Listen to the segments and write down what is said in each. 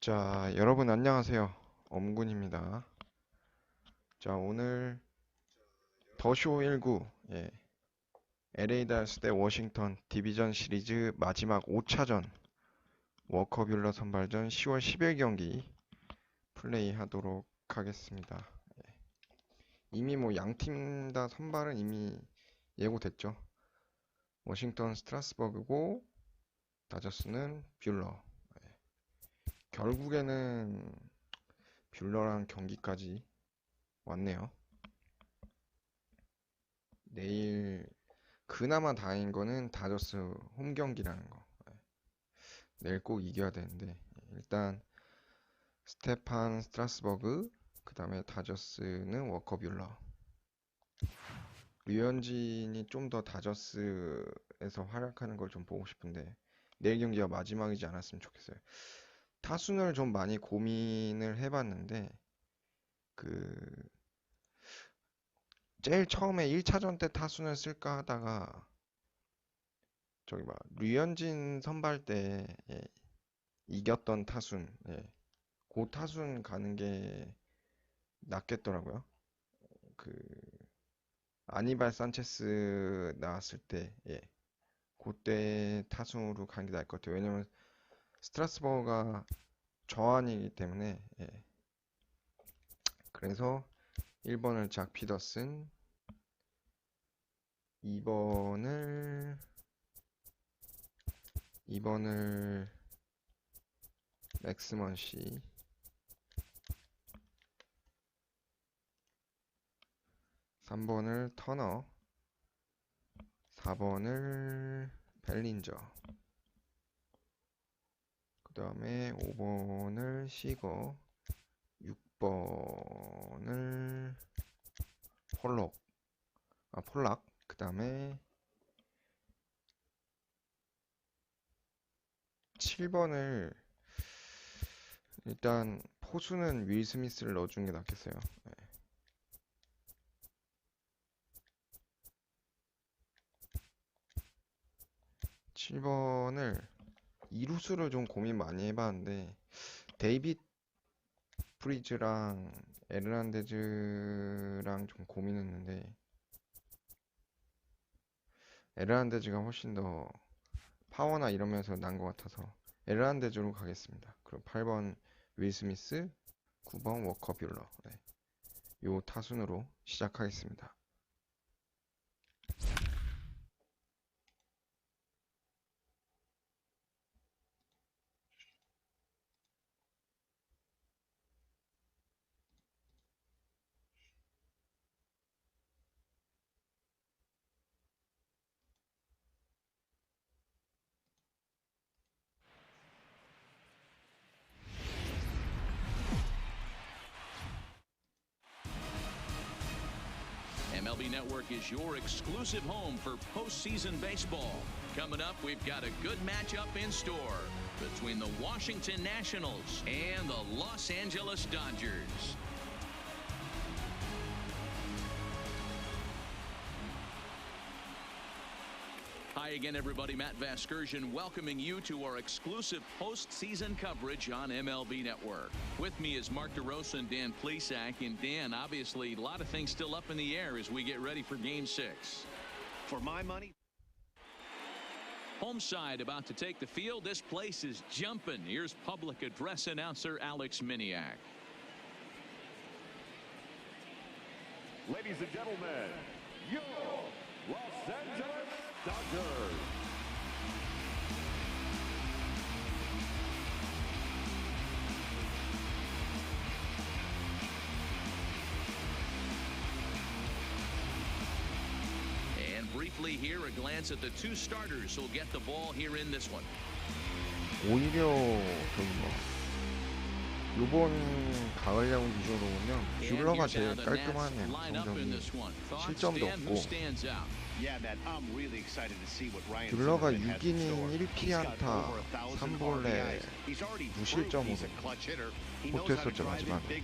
자, 여러분 안녕하세요. 엄군입니다. 자, 오늘 더쇼 19, LA 다저스 대 워싱턴 디비전 시리즈 마지막 5차전 워커뷸러 선발전 10월 10일 경기 플레이하도록 하겠습니다. 이미 뭐 양팀 다 선발은 이미 예고됐죠. 워싱턴 스트라스버그고 다저스는 뷰러. 결국에는 뷰러랑 경기까지 왔네요. 내일 그나마 다행인 거는 다저스 홈 경기라는 거. 내일 꼭 이겨야 되는데 일단 스테판 스트라스버그 그 다음에 다저스는 워커뷸러. 류현진이 좀 더 다저스에서 활약하는 걸 좀 보고 싶은데 내일 경기가 마지막이지 않았으면 좋겠어요. 타순을 좀 많이 고민을 해봤는데 그 제일 처음에 1차전 때 타순을 쓸까 하다가 저기 막 류현진 선발 때 이겼던 타순, 그 타순 가는 게 낫겠더라고요. 그 아니발 산체스 나왔을 때, 그때 타순으로 가는 게 나을 것 같아요. 왜냐면 스트라스버거가 저한이기 때문에, 그래서 1번을 작 피더슨, 2번을 맥스먼 씨, 3번을 터너, 4번을 벨린저, 그 다음에 5번을 시거, 6번을 폴락, 그 다음에 7번을 일단 포수는 윌 스미스를 넣어주는 게 낫겠어요. 7번을 이루수를 좀 고민 많이 해봤는데 데이빗 프리즈랑 에르난데즈랑 좀 고민했는데 에르난데즈가 훨씬 더 파워나 이러면서 난 것 같아서 에르난데즈로 가겠습니다. 그럼 8번 윌 스미스, 9번 워커뷸러. 요 타순으로 시작하겠습니다. MLB Network is your exclusive home for postseason baseball. Coming up, we've got a good matchup in store between the Washington Nationals and the Los Angeles Dodgers. Hi again, everybody. Matt Vasgersian welcoming you to our exclusive postseason coverage on MLB Network. With me is Mark DeRosa and Dan Plesac. And Dan, obviously, a lot of things still up in the air as we get ready for Game 6. For my money. Home side about to take the field. This place is jumping. Here's public address announcer Alex Miniak. Ladies and gentlemen, your Los Angeles Dodgers. And briefly here, a glance at the two starters who'll get the ball here in this one. 오히려 저기 뭐 요번 가을 야구 기준으로 보면 뷰러가 제일 깔끔하네요. 성적이 실점도 없고 뷰러가 6이닝 1피안타 3볼넷 무실점으로 호투했었죠 마지막에.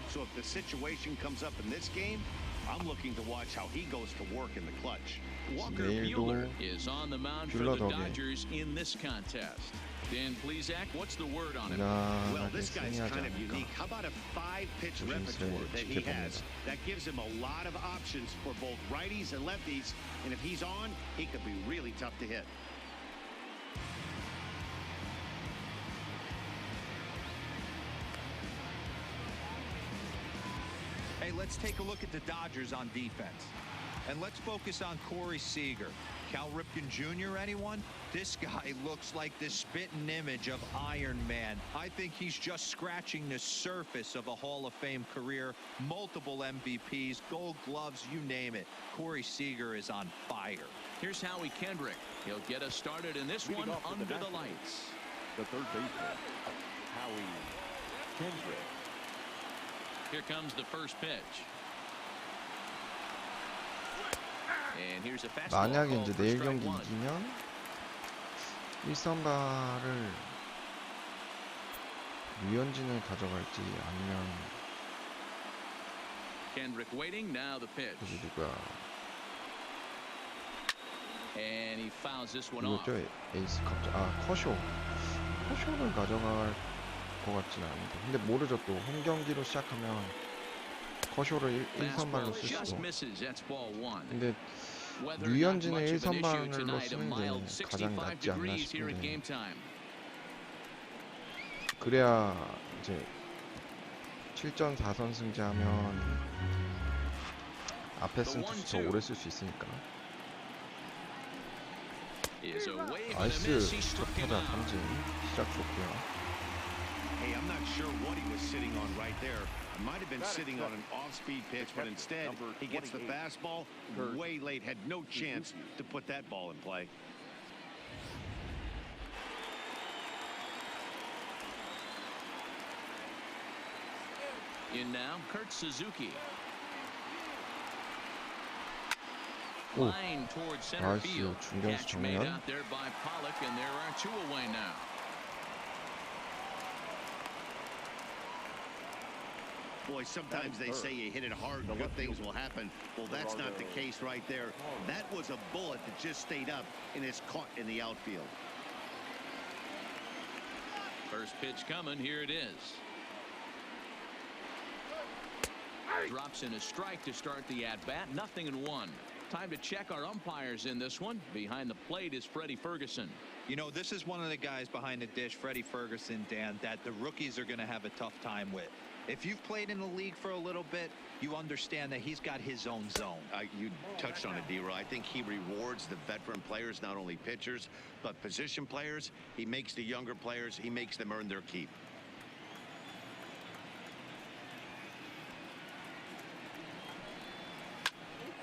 So if the situation comes up in this game, I'm looking to watch how he goes to work in the clutch. 워커뷸러 is on the mound for 뷰러 the 덕에 Dodgers in this contest. Dan Plesac, what's the word on him? Well, 무난하게 this guy's 승리하지 kind of unique. 않을까. How about a 5-pitch 조심스레 repertoire that he has? 지켜봅니다. That gives him a lot of options for both righties and lefties. And if he's on, he could be really tough to hit. Hey, let's take a look at the Dodgers on defense. And let's focus on Corey Seager. Cal Ripken Jr., anyone? This guy looks like the spitting image of Iron Man. I think he's just scratching the surface of a Hall of Fame career. Multiple MVPs, Gold Gloves, you name it. Corey Seager is on fire. Here's Howie Kendrick. He'll get us started in this one under the lights. The third baseman, Howie Kendrick. Here comes the first pitch. And here's a fastball 만약에 called 이제 for 내일 strike 경기 one. 이기면 1선발을 류현진을 가져갈지 아니면 Kendrick waiting. Now the pitch. 여기 누구야? And he fouls this one off. 누구죠? 에이스 갑자 커쇼를 가져갈 것 같지는 않은데 근데 모르죠. 또 홈 경기로 시작하면 커쇼를 1선발로 쓸 Just 수도. misses. That's ball one. 근데 Weather not 류현진을 much of an issue 1선발로 tonight. A 쓰는 mild 게 가장 65 낫지 않나 degrees here at 싶은데 game time. 그래야 이제 7전 4선 승제하면 앞에 쓴 투수 더 오래 쓸 수 있으니까. Is away for the 나이스 miss. He struck him 타자 out. 삼진 시작 좋고요. Hey, I'm not sure what he was sitting on right there. It might have been sitting on an off-speed pitch, but instead he gets the fastball way late. Had no chance to put that ball in play. In now, Kurt Suzuki. 오, Line towards center 나이스 field. 중견수 Catch made 정면. out there by Pollock, and there are two away now. Boy, sometimes they say you hit it hard, good things will happen. Well, that's not the case right there. That was a bullet that just stayed up and is caught in the outfield. First pitch coming. Here it is. Drops in a strike to start the at-bat. 0-1. Time to check our umpires in this one. Behind the plate is Freddie Ferguson. You know, this is one of the guys behind the dish, Freddie Ferguson, Dan, that the rookies are going to have a tough time with. If you've played in the league for a little bit, you understand that he's got his own zone. You touched on it, D-Roy. I think he rewards the veteran players, not only pitchers, but position players. He makes the younger players, he makes them earn their keep.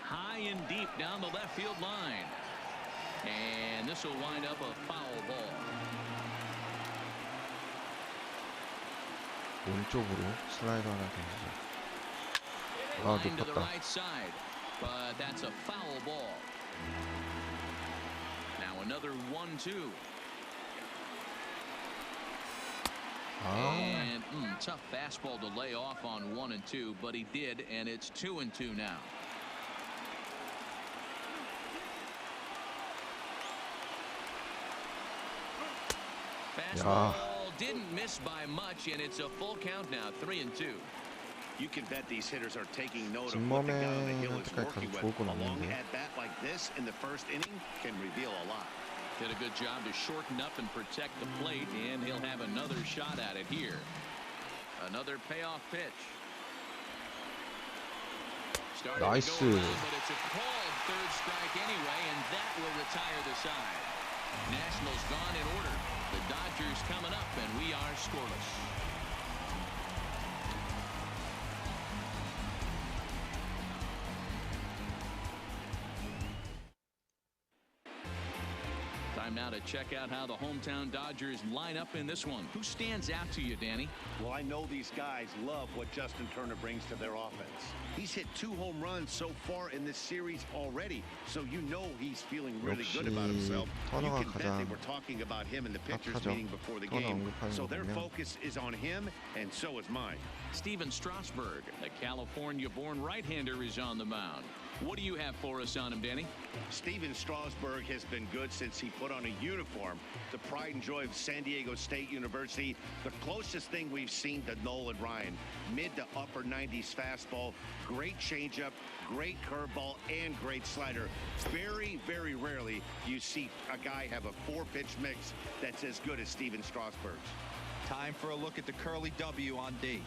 High and deep down the left field line. And this will wind up a foul ball. 오른쪽으로 슬라이더 하나 던지죠. 아, Line to the 높았다. right side, but that's a foul ball. Now another 1-2. 아, And tough fastball to lay off on 1 and 2, but he did, and it's 2 and 2 now. Fastball didn't miss by much, and it's a full count now, 3 and 2. You can bet these hitters are taking note of what the guy on the hill is working with. A long at-bat like this in the first inning can reveal a lot. Did a good job to shorten up and protect the plate, and he'll have another shot at it here. Another payoff pitch. Nice. To go around, but it's a called third strike anyway, and that will retire the side. Nationals gone in order. The Dodgers coming up, and we are scoreless. Time now to check out how the hometown Dodgers line up in this one. Who stands out to you, Danny? Well, I know these guys love what Justin Turner brings to their offense. He's hit 2 home runs so far in this series already, so you know he's feeling really good about himself. You 터너가 can bet they 가장 were talking about him in the pitchers 핫하죠. meeting before the 터너 game, 언급하는 so 거 their 보면 focus is on him, and so is mine. Steven Strasburg, the California-born right-hander, is on the mound. What do you have for us on him, Danny? Steven Strasburg has been good since he put on a uniform. The pride and joy of San Diego State University. The closest thing we've seen to Nolan Ryan. Mid to upper 90s fastball. Great changeup, great curveball, and great slider. Very, very rarely you see a guy have a 4-pitch mix that's as good as Steven Strasburg's. Time for a look at the curly W on D.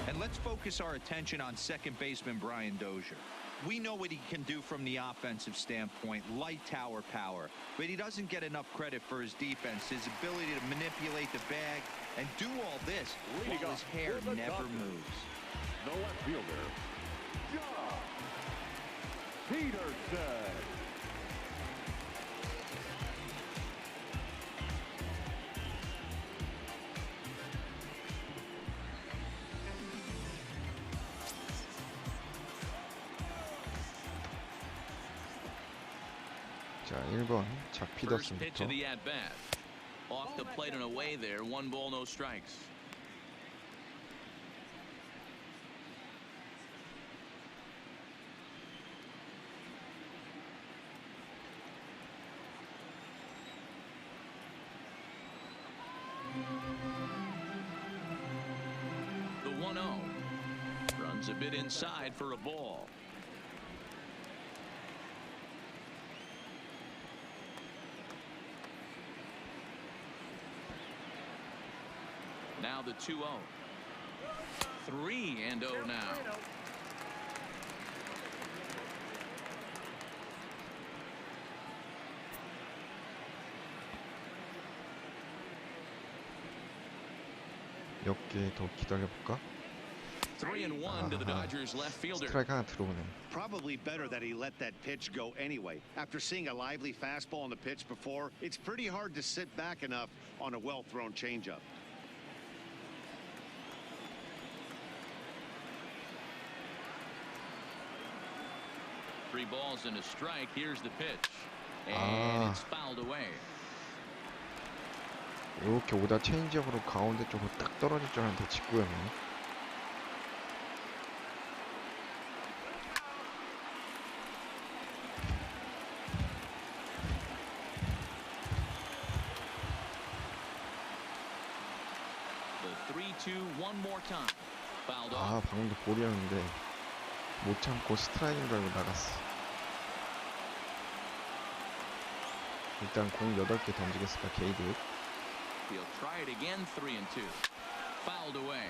And let's focus our attention on second baseman Brian Dozier. We know what he can do from the offensive standpoint, light tower power, but he doesn't get enough credit for his defense, his ability to manipulate the bag and do all this while his hair never moves. The left fielder, John Peterson. 자, 1번 작 First pitch 피더슨부터. of the at-bat. Off the plate and away there. 1 ball, no strikes. The 1-0. Runs a bit inside for a ball. Now the 2-0. 3-0 now. 몇 개 더 기다려볼까? 3-1 to the Dodgers left fielder. 스트라이크 하나 들어오네. Probably better that he let that pitch go anyway. After seeing a lively fastball on the pitch before, it's pretty hard to sit back enough on a well-thrown changeup. Three balls and a strike. Here's the pitch. And it's fouled away. 이렇게 오다 체인지업으로 가운데 쪽으로 딱 떨어질 줄 알았는데 직구였네. The 3-2 one more time. Fouled 아, off. 방금도 볼이었는데 못 참고 스트라이크인 줄 알고 나갔어. 일단 공 8개 던지겠습니다. 게이드. He'll try it again. 3-2. Fouled away.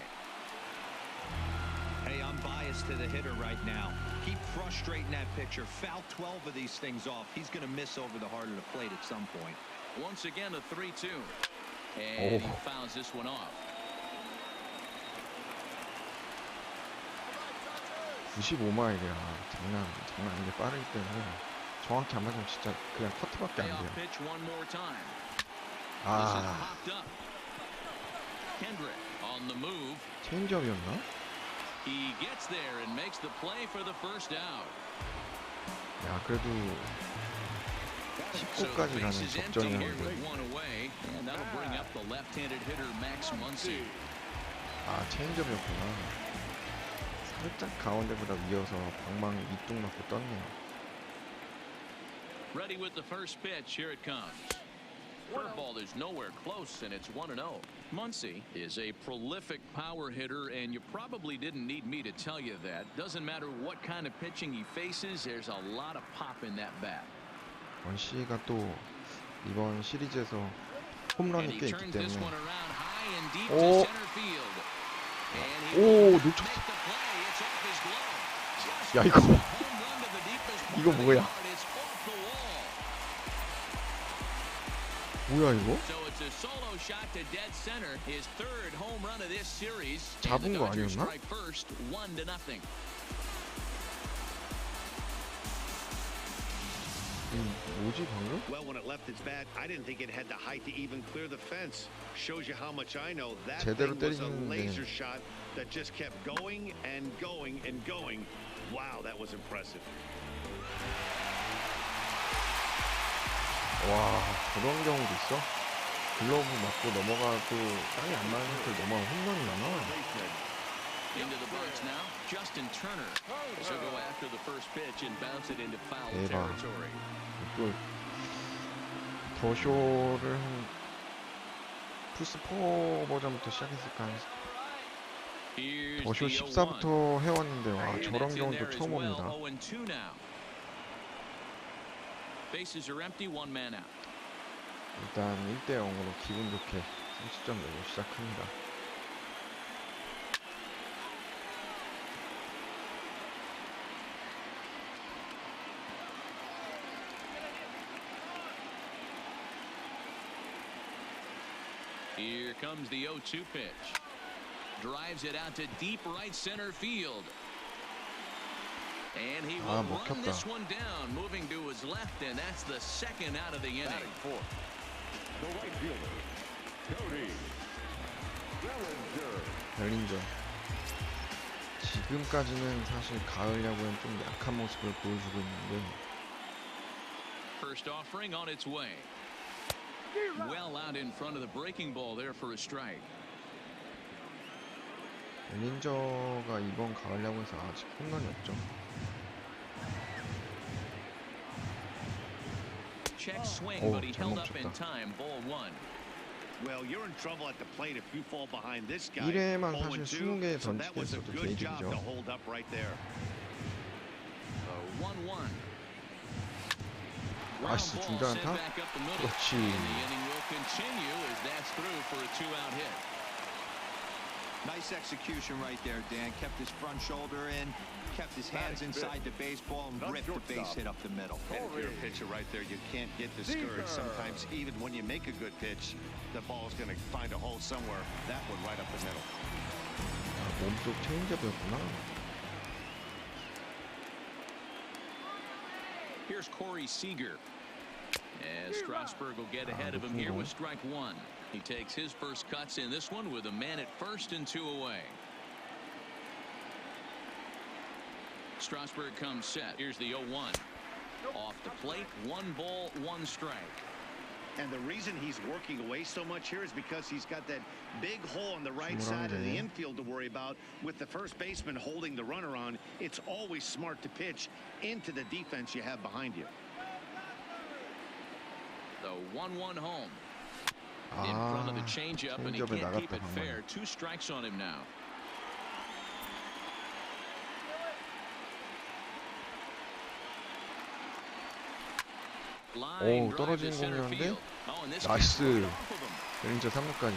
Hey, I'm biased to the hitter right now. Keep frustrating that pitcher. Foul 12 of these things off. He's going to miss over the heart of the plate at some point. Once again, a 3-2. And he fouls this one off. 25마일이야. 장난 아닌데 빠르기 때문에 정확히 안 맞으면 진짜 그냥 커트밖에 안 돼요. Payoff pitch one more time. This is 아, popped up. Kendrick on the move. 체인지업이었나? He gets there and makes the play for the first out. 야, 그래도 So the 10구까지 base 가는 is empty here 적정이었는데. with one away, and that'll bring up the left-handed hitter Max Muncy. 아, 체인지업이었구나. 살짝 가운데보다 위여서 방망이 밑둥 맞고 떴네요. Ready with the first pitch. Here it comes. Curveball is nowhere close, and it's 1-0. Muncy is a prolific power hitter, and you probably didn't need me to tell you that. Doesn't matter what kind of pitching he faces, there's a lot of pop in that bat. 원씨가 또 이번 시리즈에서 And 홈런이 he 꽤 있기 turns this 때문에 one around high and deep to 오. center field. And he 오, will not 놓쳤어. make the play. It's off his glove. Just 야, misses 이거 a home run to the deepest part 이거 of the 뭐야? yard. It's off the wall. 뭐야 이거? So it's a solo shot to dead center. His third home run of this series. 잡은 And the 거 Dodgers 아니었나? strike first, 1-0. 뭐지 방금? Well, when it left its bat, I didn't think it had the height to even clear the fence. Shows you how much I know. That 제대로 thing was a 때리는데. laser shot that just kept going and going and going. Wow, that was impressive. 와, 그런 경우도 있어? 글러브 맞고 넘어가도 땅이 안 맞는 상태로 넘어가면 홈런이 나와. Into the box now, Justin Turner. So go after the first pitch and bounce it into foul 대박. territory. 또 더쇼를 한 플스4 버전부터 시작했을까? Here's 더쇼 the 0-1. 14부터 해왔는데 와 And 저런 it's in 경우도 there as 처음 well. 봅니다. 0-2 now. Bases are empty, one man out. 일단 1대0으로 기분 좋게 30점 내고 시작합니다. Here comes the 0-2 pitch. Drives it out to deep right center field. And he will run 먹혔다. this one down, moving to his left, and that's the second out of the inning. Batting fourth, the right fielder, Cody Bellinger. 벨린저. 지금까지는 사실 가을 야구엔 좀 약한 모습을 보여주고 있는데 First offering on its way. Well out in front of the breaking ball there for a strike. 벨린저가 이번 가을 야구에서 아직 홈런이 없죠. Check swing, Oh, but he held up in 잘못 time. Ball one. Well, you're in trouble at the plate if you fall behind this guy. 1회만 사실 0-2, 20개 so that was a 던지겠어도 good job to 개이득이죠. hold up right there. 1-1. 아씨, Ground ball 중단 sent 안타? back up the middle. 그렇지. And the inning will continue as that's through for a two-out hit. Nice execution right there, Dan. Kept his front shoulder in, kept his hands inside the baseball, and ripped the base hit up the middle. And if you're a pitcher right there, you can't get discouraged. Sometimes even when you make a good pitch, the ball's going to find a hole somewhere. That one right up the middle. 아, 몸쪽 체인지업이었구나. Here's Corey Seager. As Strasburg will get ahead of him here with strike one. He takes his first cuts in this one with a man at first and two away. Strasburg comes set. Here's the 0-1. Off the plate, 1 ball, 1 strike. And the reason he's working away so much here is because he's got that big hole on the right side of the infield to worry about. With the first baseman holding the runner on, it's always smart to pitch into the defense you have behind you. The 1-1 home. In front of the changeup, and he can't keep it fair. 2 strikes on him now. 오, 떨어지는 공이었는데 나이스. 벨린저 3루까지.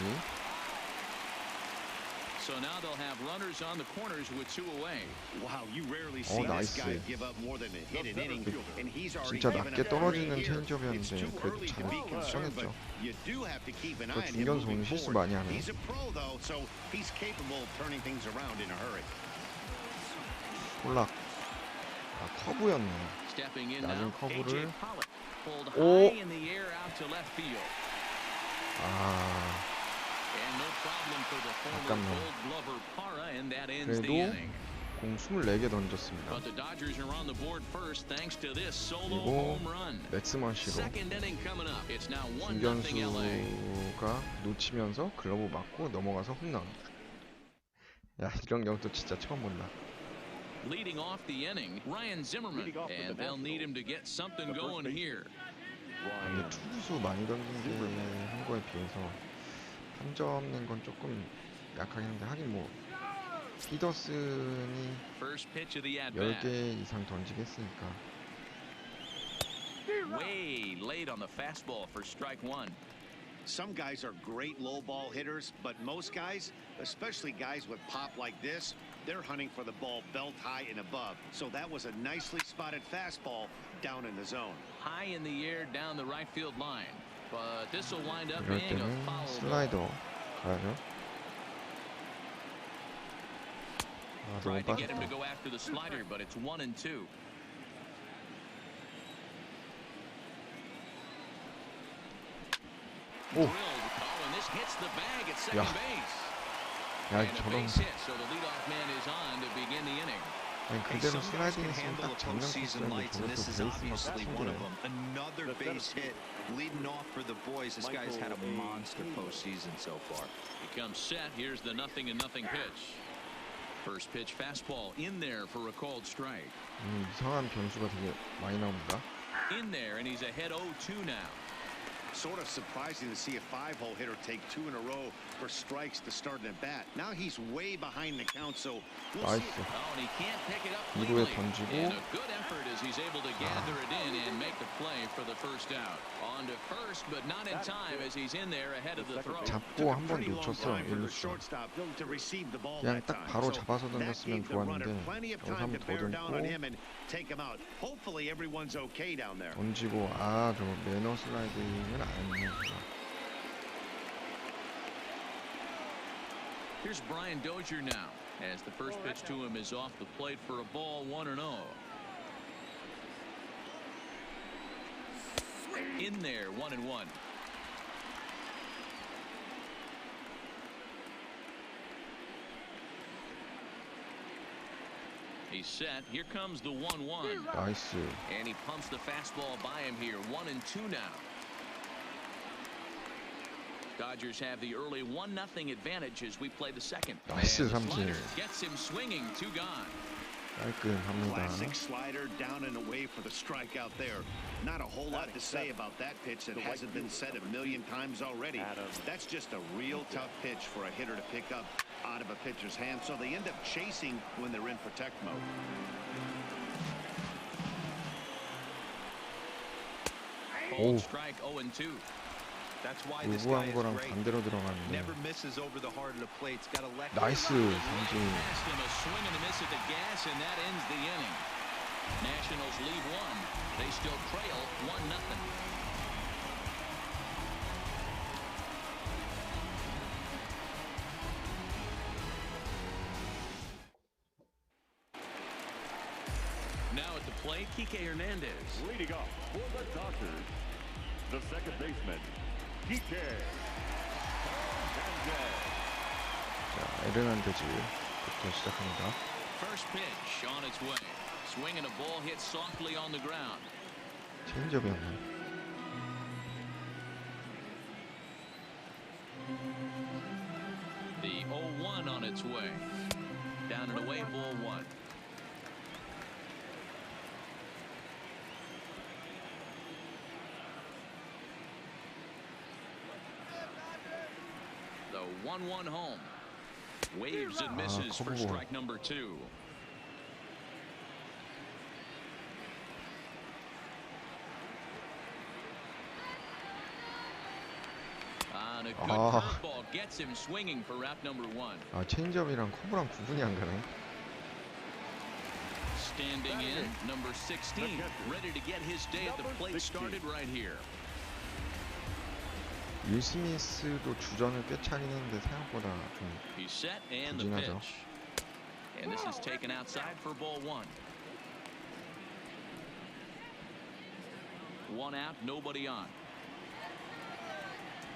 So now they'll have runners on the corners with 2 away. Wow, you rarely see this guy give up more than a hit an inning, and he's already 진짜 given 낮게 up 3 떨어지는 here. It's 체인지업이었는데 too 그래도 early to 잘 be concerned, but 써냈죠. you do have to keep an 저 eye on him 중견수 moving 오늘 실수 forward. 많이 하네. He's a pro though, so he's capable of turning things around in a hurry. 볼락. 아, 커브였네. Stepping in 낮은 now, 커브를. AJ Pollock pulled 오. high in the air out to left field. 아, And no problem for the former 아깝네. Gold Glover Parra, and that ends the 그래도 inning. 공 24개 던졌습니다. But the Dodgers are on the board first thanks to this solo 그리고 home run. 맥스먼시로 Second inning coming up. It's now 1-0 LA. 중견수가 놓치면서 글러브 맞고 넘어가서 홈런. 야, 이런 경우도 진짜 처음 본다. Leading off the inning, Ryan Zimmerman, and they'll need him to get something going here. 근데 투구수 많이 던진 게 한 거에 비해서 한 점 낸 건 조금 약하긴 한데 하긴 뭐 피더슨이 First pitch of the at-bat. 10개 이상 던지게 했으니까. Way late on the fastball for strike one. Some guys are great low ball hitters, but most guys, especially guys with pop like this, they're hunting for the ball belt high and above. So that was a nicely spotted fastball down in the zone. High in the air down the right field line. But this will wind up 이럴 being a 때는 foul ball. 슬라이더 가야죠. 아, 너무 Tried to get him to 빠졌다. go after the slider, but it's 1-2. 오. drilled. Oh, and this hits the bag at 야. second base. 야, And a 저런 base hit, so the leadoff man is on to begin the inning. 아니, Hey, 그대로 some guys 슬라이딩 can 했으면 handle 딱 the 작년 postseason 코스였는데 lights, and 저것도 this is 베이스가 obviously one of 튕겨요. them. Another base hit leading off for the boys. This guy's had a monster postseason so far. He comes set. Here's the 0-0 pitch. First pitch fastball in there for a called strike. 이상한 변수가 되게 많이 나옵니다. In there, and he's ahead 0-2 now. Sort of surprising to see a 5-hole hitter take 2 in a row for strikes to start an at bat. Now he's way behind the count, so we'll see. 나이스. Oh, and he can't pick it up 2루에 cleanly. 던지고. And a good effort as he's able to gather it in and make the play for the first out. On to first, but not in time as he's in there ahead of the throw. 잡고 한 번 Pretty long 놓쳤어, drive for the 1루수. shortstop to receive the ball 그냥 that 딱 time. 바로 So 잡아서 that 던졌으면 gave the runner 좋았는데 plenty of 여기서 time 한 to 번 더 bear down on 던지고 him and take him out. Hopefully everyone's okay down there. 던지고 저 매너 슬라이딩은 아니었구나. Here's Brian Dozier now as the first pitch to him is off the plate for a ball 1-0. In there, 1-1. He's set. Here comes the 1-1. 나이스. And he pumps the fastball by him here. 1-2 now. Dodgers have the early 1-0 advantage as we play the second. 나이스 And the 삼진. slider gets him swinging. 2 gone. 깔끔합니다. Classic slider down and away for the strikeout there. Not a whole lot to say about that pitch that hasn't been said a million times already. That's just a real tough pitch for a hitter to pick up out of a pitcher's hand, so they end up chasing when they're in protect mode. Bold strike 0-2. That's why this guy 요구한 is 거랑 great. 반대로 들어갔는데. Never misses over the heart of the plate. It's got to let 나이스 삼진. Past him, a swing and a miss at the gas, and that ends the inning. Nationals lead 1. They still trail 1-0. Now at the plate, Kike Hernandez. Leading off for the Dodgers, the second baseman, Kike Hernandez. 자, 에르난데즈부터 시작합니다. First pitch on its way. Swing and a ball hit softly on the ground. 체인지업이었나요? The 0-1 on its way. Down and away, ball 1. The 1-1 home. Waves and misses for 커브볼. strike number 2. On a good curveball gets him swinging for route number 1. 체인지업이랑 커브랑 구분이 안 가네. Standing in, number 16, ready to get his day at the plate started right here. 윌 스미스도 주전을 꿰차긴 했는데 생각보다 좀 He's set and the 부진하죠. pitch. And this is taken outside for ball 1. 1 out, nobody on.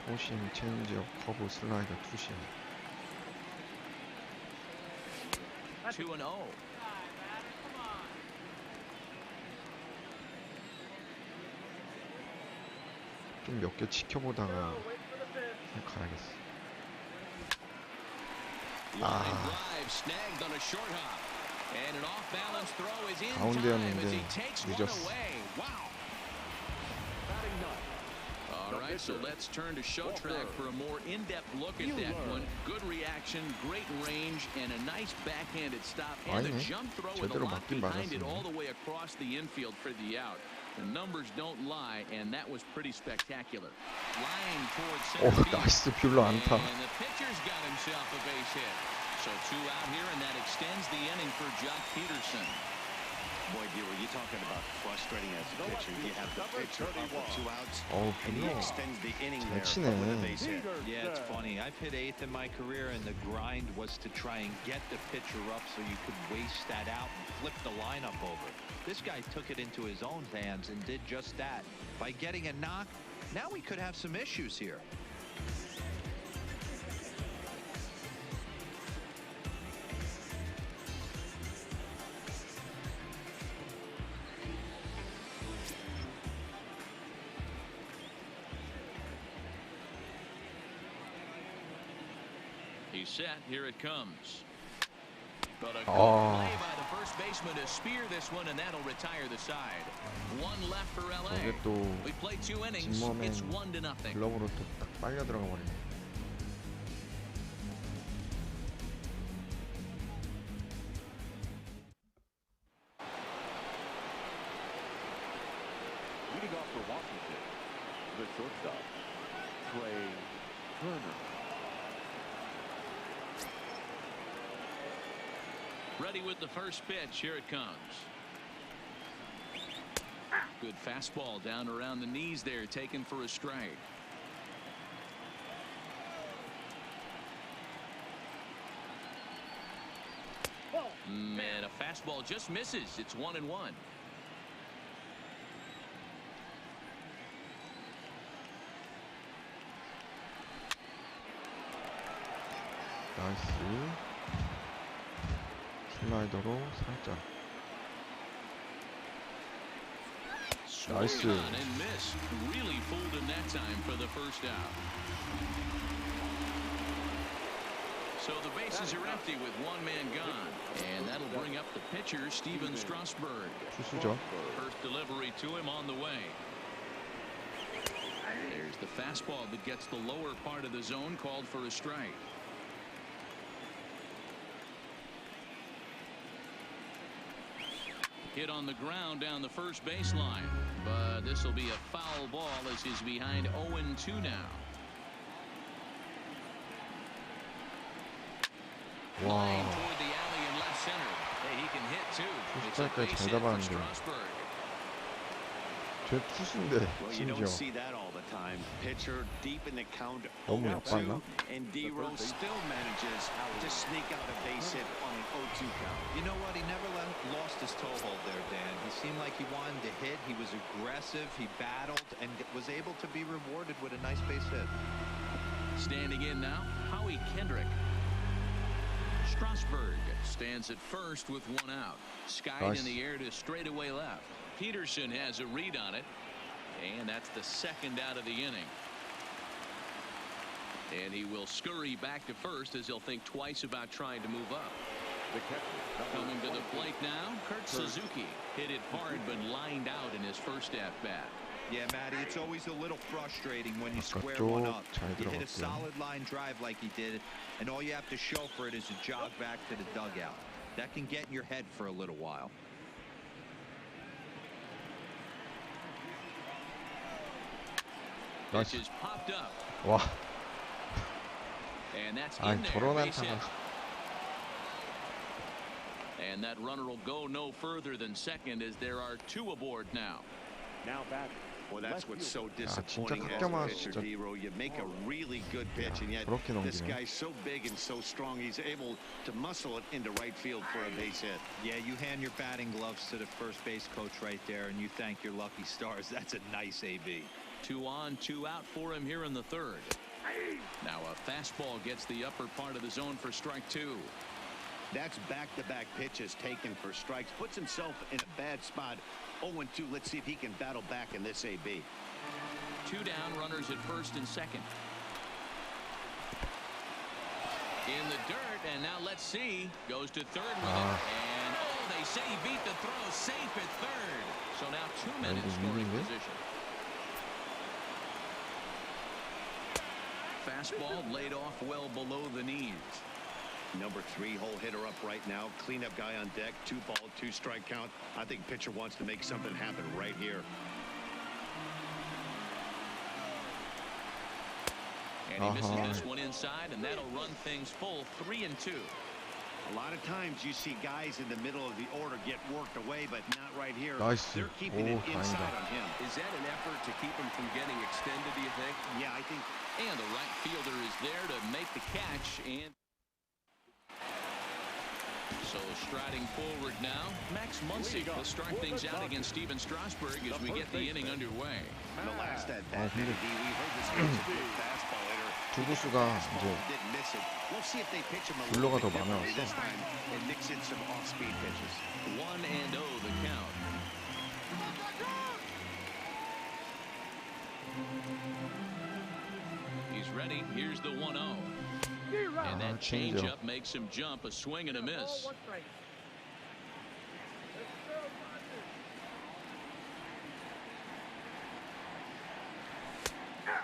포심, 체인지업, 커브, 슬라이더, 투심. 2-0. 좀 몇 개 지켜보다가 그냥 가야겠어. Line drive snagged on a short hop. And an off-balance throw is in time 가운데였는데 as he takes one 늦었어. away. Wow. All right, so let's turn to show track for a more in-depth look at that one. Good reaction, great range, and a nice backhanded stop. And a 아니네. jump throw with a 제대로 lot 맞긴 behind it 맞았습니다. all the way across the infield for the out. The numbers don't lie, and that was pretty spectacular. Line towards 오, center field. 나이스 뷰러 안타. And the pitcher's got himself a base hit. So 2 out here, and that extends the inning for Jock Peterson. Boy, Bueller, you're talking about frustrating as a pitcher. You have the pitcher up with 2 outs, 어우, and he 뷰러 extends the inning 잘 there 치네. with a base hit. Yeah, it's funny. I've hit 8th in my career, and the grind was to try and get the pitcher up so you could waste that out and flip the lineup over. This guy took it into his own hands and did just that. By getting a knock, now we could have some issues here. He's set. Here it comes. But a good Oh. play by the first baseman to spear this one, and that'll retire the side. One left for LA. 저게 또 We played 2 innings. 진범의 It's 1-0. 글러브로 또 딱 빨려 들어가 버리네. Leading off for Washington, the shortstop, Trey Turner. Ready with the first pitch. Here it comes. Good fastball down around the knees there, taken for a strike. And a fastball just misses. It's 1-1. 나이스. 슬라이더로 살짝. 나이스. Swung on and missed. Really fooled him that time for the first out. So the bases are empty with one man gone. And that'll bring up the pitcher, Steven Strasburg. 투수죠. First delivery to him on the way. There's the fastball that gets the lower part of the zone, called for a strike. Hit on the ground down the first baseline, but this will be a foul ball as he's behind 0-2 now. Line 와. toward the alley in left center. Hey, he can hit too. It's a 숫자까지 base 잘 hit for 잡았는데. Strasburg. 쟤 투수인데 Well, you don't 심지어. see that all the time. Pitcher deep in the count, 너무 0-2, 나빴나? and D-Rose still manages to sneak out a base hit on an 0-2 count. You know what? He never lost his toehold there, Dan. He seemed like he wanted to hit. He was aggressive. He battled and was able to be rewarded with a nice base hit. Standing in now, Howie Kendrick. Strasburg stands at first with one out. Skied Nice. in the air to straightaway left. Peterson has a read on it, and that's the second out of the inning. And he will scurry back to first as he'll think twice about trying to move up. The catcher, Coming to the plate now, Kurt Suzuki. Hit it hard but lined out in his first at-bat. Yeah, Matty, it's always a little frustrating when you square 쪽 one up. 잘 You hit a 들어갔고요. solid line drive like he did, and all you have to show for it is a jog back to the dugout. That can get in your head for a little while. Pitch is popped up, 와. and that's 아이 in there. 저런 Base hit. 안타가. And that runner will go no further than second as there are 2 aboard now. now back. Well, that's what's so 진짜 disappointing as 깎여만 a pitcher, 진짜. D-Rose. You make a really good pitch, and yet 그렇게 this 넘기네. guy's so big and so strong, he's able to muscle it into right field for a base hit. Yeah, you hand your batting gloves to the first base coach right there, and you thank your lucky stars. That's a nice AB. 2 on, 2 out for him here in the third. Now a fastball gets the upper part of the zone for strike 2. That's back-to-back pitches taken for strikes. Puts himself in a bad spot. 0-2. Let's see if he can battle back in this AB. 2 down, runners at first and second. In the dirt, and now let's see. Goes to third with it. And, they say he beat the throw. Safe at third. So now 2 men in 이거 scoring 위기인데? position. Fastball laid off well below the knees. Number 3 hole hitter up right now. Cleanup guy on deck. 2 ball, 2 strike count. I think pitcher wants to make something happen right here. And he misses this one inside, and that'll run things full 3-2. A lot of times you see guys in the middle of the order get worked away, but not right here. 나이스. They're keeping 오, it inside 다행이다. on him. Is that an effort to keep him from getting extended, do you think? Yeah, I think. And the right fielder is there to make the catch. And so striding forward now, Max Muncy will start things out against Steven Strasburg as we get the inning underway. The last at 아, bat, 근데 we heard this guy's a good fastball hitter. 투구수가 이제 Didn't miss it. We'll see if they pitch him a 블루가 little 더 bit differently 많아왔어. this time and mix in some off-speed pitches. 1-0 the count. He's ready. Here's the 1-0. And that changeup. changeup makes him jump. A swing and a miss.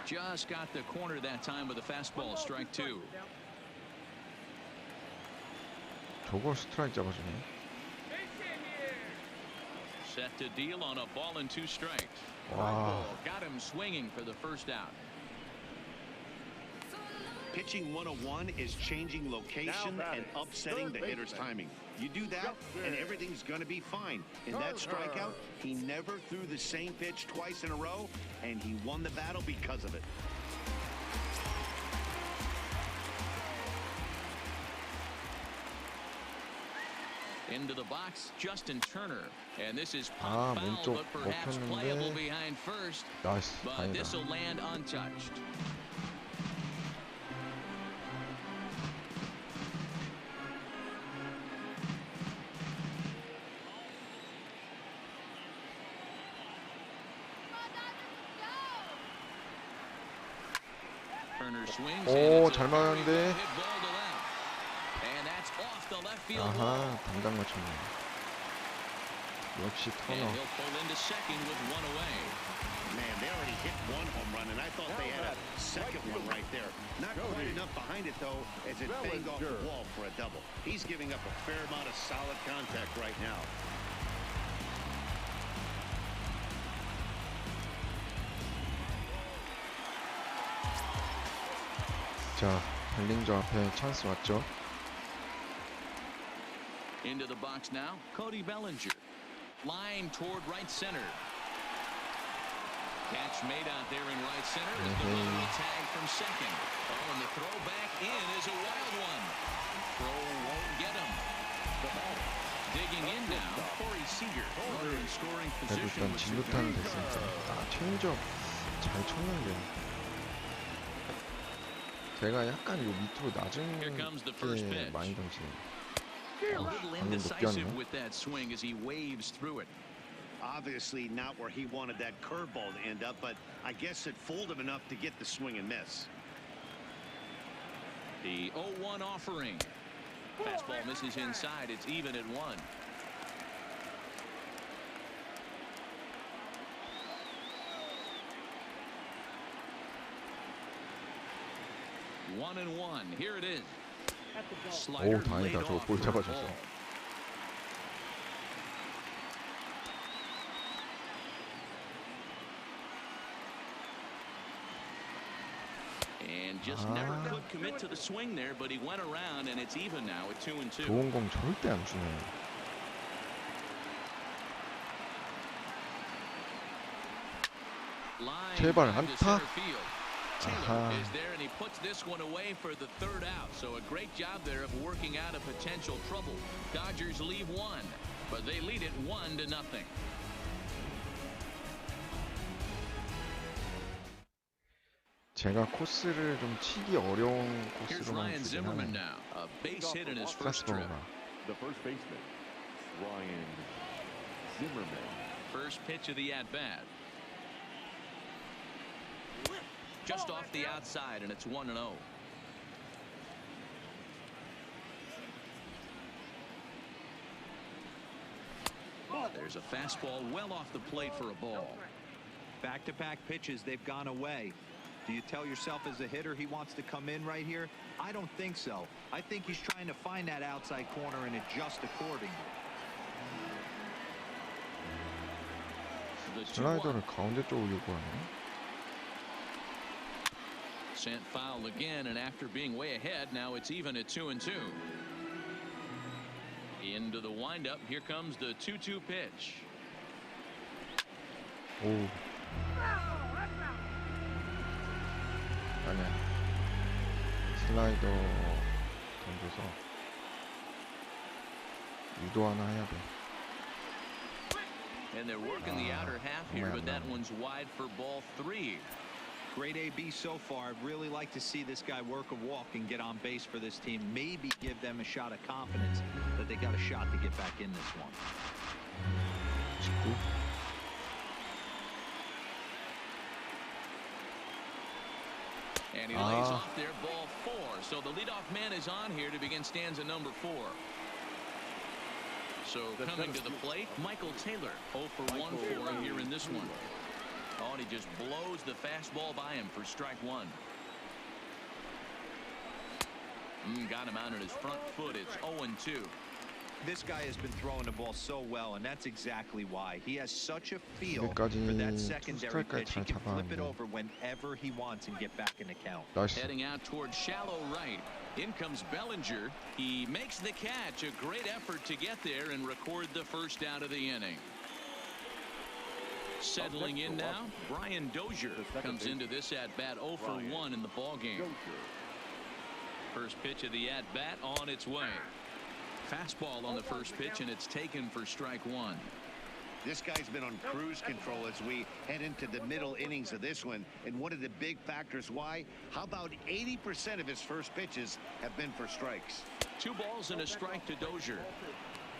Just got the corner that time with a fastball. Strike two. 저걸 스트라이크 잡아주네. Set to deal on a ball and 2 strikes. 와. Got him swinging for the first out. Pitching 101 is changing location and upsetting the hitter's timing. You do that, and everything's going to be fine. In that strikeout, he never threw the same pitch twice in a row, and he won the battle because of it. Into the box, Justin Turner. And this is pop foul, 몸쪽 but perhaps playable 먹혔는데. behind first. 나이스. But this 다행이다. will land untouched. Turner swings. 오, 잘 맞았는데. Hit ball to left. And that's off the left field wall. 아하, 당장 맞췄네. 역시 And 터너. he'll pull into second with 1 away. Man, they already hit 1 home run, and I thought they had a second one right there. Not quite enough behind it, though, as it banged off the wall for a double. He's giving up a fair amount of solid contact right now. 자, 발린저 앞에 찬스 왔죠? Into the box now, Cody Bellinger. Line toward right center. Catch made out there in right center as the runner will tag from second. Oh, and the throw back in is a wild one. Throw won't get him. The ball. Digging in now, Corey Seager. Runner in scoring 그래도 position 일단 with 진루탄 two. 됐으니까. 아, 체인지업 잘 쳤는데. 제가 약간 요 밑으로 낮은 Here comes the first 게 pitch. 많이 던지네요. A little 방금 indecisive 높게 with that swing as he waves through it. Obviously not where he wanted that curveball to end up, but I guess it fooled him enough to get the swing and miss. The 0-1 offering. Fastball misses inside. It's even at 1. One and one. Here it is. Slider 오, 다행이다. laid 저거 off 볼 for a 잡아줬어. ball. And just never could commit to the swing there, but he went around, and it's even now at 2-2. 좋은 공 절대 안 주네. Line 제발, drive to 안타. center field. Taylor 아하. is there, and he puts this one away for the 3rd out. So a great job there of working out a potential trouble. Dodgers leave 1, but they lead it 1-0. 제가 코스를 좀 치기 어려운 Here's 코스로만 Ryan 주긴 Zimmerman 하네. now. A base hit in his first trip. 스트라스버그가. The first baseman, Ryan Zimmerman. First pitch of the at-bat. Just off the outside, and it's 1-0. There's a fastball well off the plate for a ball. Back-to-back pitches, they've gone away. Do you tell yourself as a hitter he wants to come in right here? I don't think so. I think he's trying to find that outside corner and adjust accordingly. The 2-1. 슬라이더를 가운데 쪽으로 요구하네. Sent foul again, and after being way ahead, now it's even at 2-2. Into the windup. Here comes the 2-2 pitch. 오. 아니야. 슬라이더 던져서 유도 하나 해야 돼. And they're working the outer half here, but that one's wide for ball 3. Great AB so far. I'd really like to see this guy work a walk and get on base for this team. Maybe give them a shot of confidence that they got a shot to get back in this one. 19. And he lays off there, ball 4. So the leadoff man is on here to begin stanza number 4. So coming to the plate, Michael Taylor, 0 for 1 for him here in this one. Oh, and he just blows the fastball by him for strike 1. Got him out on his front foot. It's 0-2. This guy has been throwing the ball so well, and that's exactly why. He has such a feel for 여기까지 that secondary pitch. He 잘 can flip it 잡았는데. over whenever he wants and get back in the count. 나이스. Heading out towards shallow right. In comes Bellinger. He makes the catch. A great effort to get there and record the first out of the inning. Settling in now, Brian Dozier comes into this at-bat 0 for 1 in the ballgame. First pitch of the at-bat on its way. Fastball on the first pitch, and it's taken for strike 1. This guy's been on cruise control as we head into the middle innings of this one. And one of the big factors why, how about 80% of his first pitches have been for strikes? 2 balls and a strike to Dozier.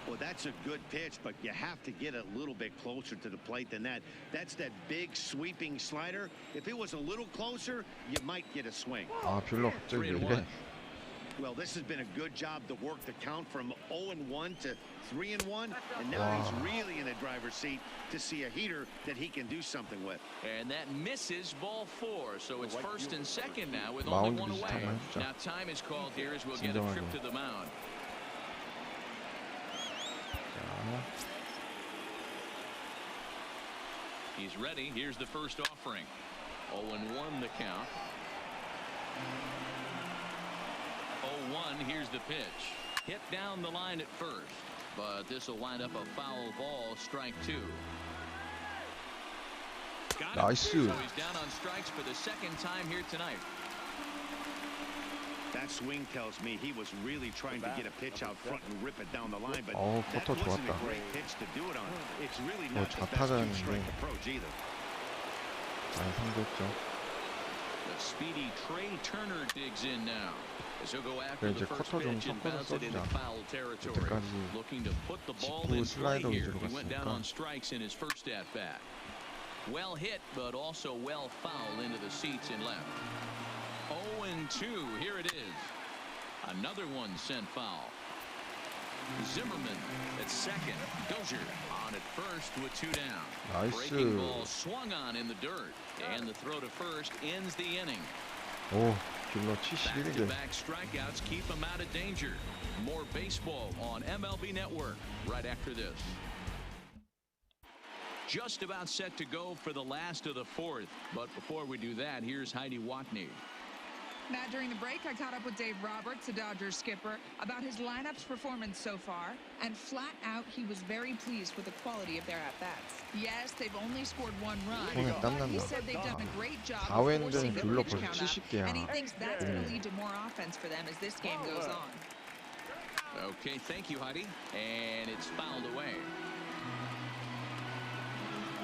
Well, that's a good pitch, but you have to get a little bit closer to the plate than that. That's that big sweeping slider. If it was a little closer, you might get a swing. 아, 뷰러 갑자기 왜 이래? Well, this has been a good job to work the count from 0-1 to 3-1, and now he's really in the driver's seat to see a heater that he can do something with. And that misses ball 4, so it's first and second now with only 1 away. Now time is called here as we'll get a trip to the mound. He's ready. Here's the first offering. 0-1 the count. 0-1. Here's the pitch. Hit down the line at first, but this will wind up a foul ball. Strike 2. Nice. So he's down on strikes for the second time here tonight. That swing tells me he was really trying to get a pitch out front and rip it down the line, but that 커터 wasn't 좋았다. a great pitch to do it on. It's really not the best 좌타자였는데 two-strike approach either. 잘 상대했죠. The speedy Trey Turner digs in now. As he'll go after 이제 the first 커터 좀 pitch and 섞어서 bounce it into 써주자. foul territory. 그때까지 Looking to put the ball 직구 in play 슬라이더 here. 위주로 He went down 갔으니까. on strikes in his first at bat. Well hit, but also well fouled into the seats and left. 0-2. Here it is. Another one sent foul. Zimmerman at second. Dozier on at first with 2 down. 나이스. Breaking ball swung on in the dirt, and the throw to first ends the inning. 오, 뷰러 71개. Back-to-back strikeouts keep him out of danger. More baseball on MLB Network right after this. Just about set to go for the last of the 4th, but before we do that, here's Heidi Watney. Matt, during the break, I caught up with Dave Roberts, the Dodgers skipper, about his lineup's performance so far, and flat out, he was very pleased with the quality of their at-bats. Yes, they've only scored 1 run, but he said they've done a great job of forcing the 뷰러 pitch 벌써 count up, 70개야. and he thinks that's going to lead to more offense for them as this game goes on. Okay, thank you, Heidi. And it's fouled away.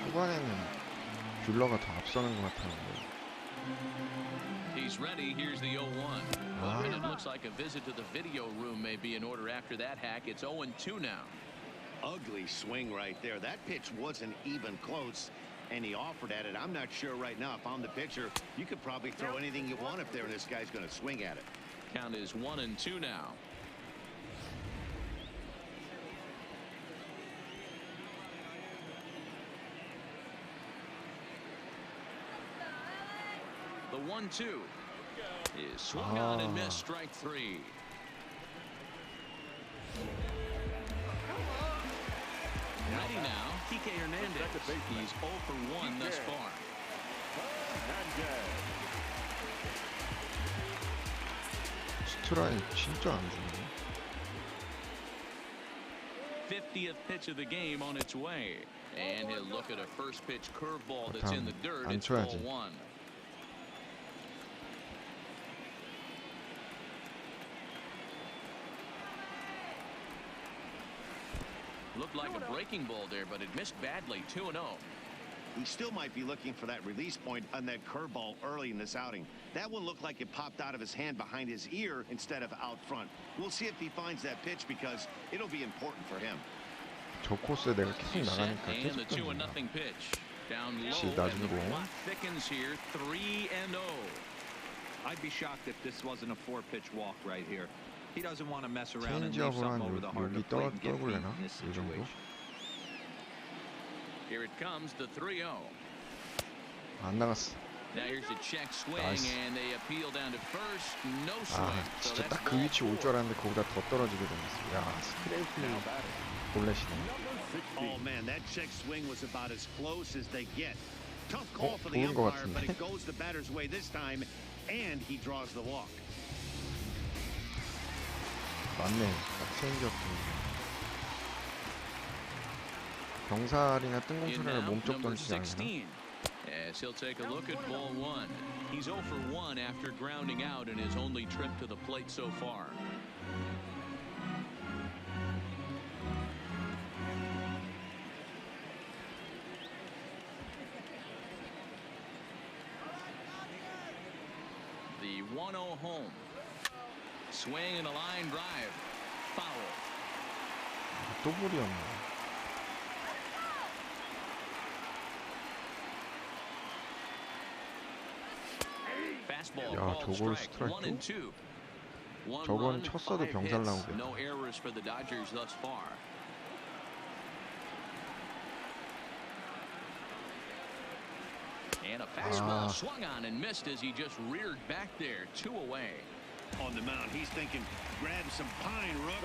초반에는 뷰러가 더 앞서는 것 같았는데. He's ready. Here's the 0-1. And it looks like a visit to the video room may be in order after that hack. It's 0-2 now. Ugly swing right there. That pitch wasn't even close, and he offered at it. I'm not sure right now if I'm the pitcher, you could probably throw anything you want up there, and this guy's going to swing at it. Count is 1-2 now. The 1-2 is swung on and missed. Strike 3. Ready now, Kike Hernandez. He's 0 for 1 thus far. 스트라이크 진짜 안 주네. 50th pitch of the game on its way. And he'll look at a first pitch curveball that's in the dirt. 안 It's ball 쳐야지. 1. Looked like a breaking ball there, but it missed badly. 2-0. He still might be looking for that release point on that curveball early in this outing. That one looked like it popped out of his hand behind his ear instead of out front. We'll see if he finds that pitch because it'll be important for him. 저 코스에 내가 계속 나가니까 And the 계속 2-0 던진다. pitch. Down low, 역시 and the 낮은 공. clock thickens here. 3-0. I'd be shocked if this wasn't a 4-pitch walk right here. He doesn't want to mess around and leave 체인지업을 something 한 over the heart of 여기 the plate and get beat 떨굴려나? in this 이 정도? situation. Here it comes, the 3-0. 안 나갔어. Now here's a check swing, 나이스. and they appeal down to first. No swing. 아, So 진짜 that's 딱 그 ball 위치 올 4. 줄 알았는데 거기다 더 떨어지게 됐어. 야, 스트레이트 볼넷이네. Oh man, that check swing was about as close as they get. Tough call for the 보는 것 umpire, but 같은데. it goes the batter's way this time, and he draws the walk. 맞네. 딱 체인지업 던지네. 병살이나 In 뜬공차를 now, 몸쪽 number 던지지 않나? 16. As he'll take a look at ball 1. He's 0 for 1 after grounding out in his only trip to the plate so far. The 1-0 home. Swing and a line drive. Foul. 또 볼이었네. Fastball 야, called 저걸 strike. 스트라이크? 1-2. One 저건 run, 쳤어도 5 병살 hits. 나오겠다. No errors for the Dodgers thus far. And a fastball swung on and missed as he just reared back there. 2 away. On the mound, he's thinking, grab some pine, Rook.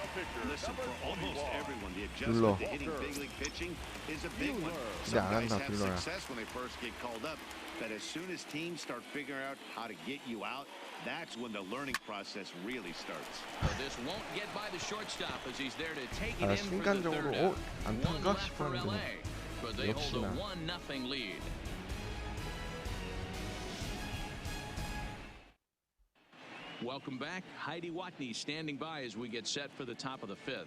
Listen, for almost everyone, the Dullo. adjustment to hitting big league pitching is a big one. 근데 Some 안 guys 한다, have 딜러야. success when they first get called up, but as soon as teams start figuring out how to get you out, that's when the learning process really starts. So this won't get by the shortstop as he's there to take it 아, in for the 순간적으로 third out. 안 One 탄가 left for 싶었는데 LA, but they hold a 역시나. 1-0 lead. Welcome back. Heidi Watney standing by as we get set for the top of the 5th.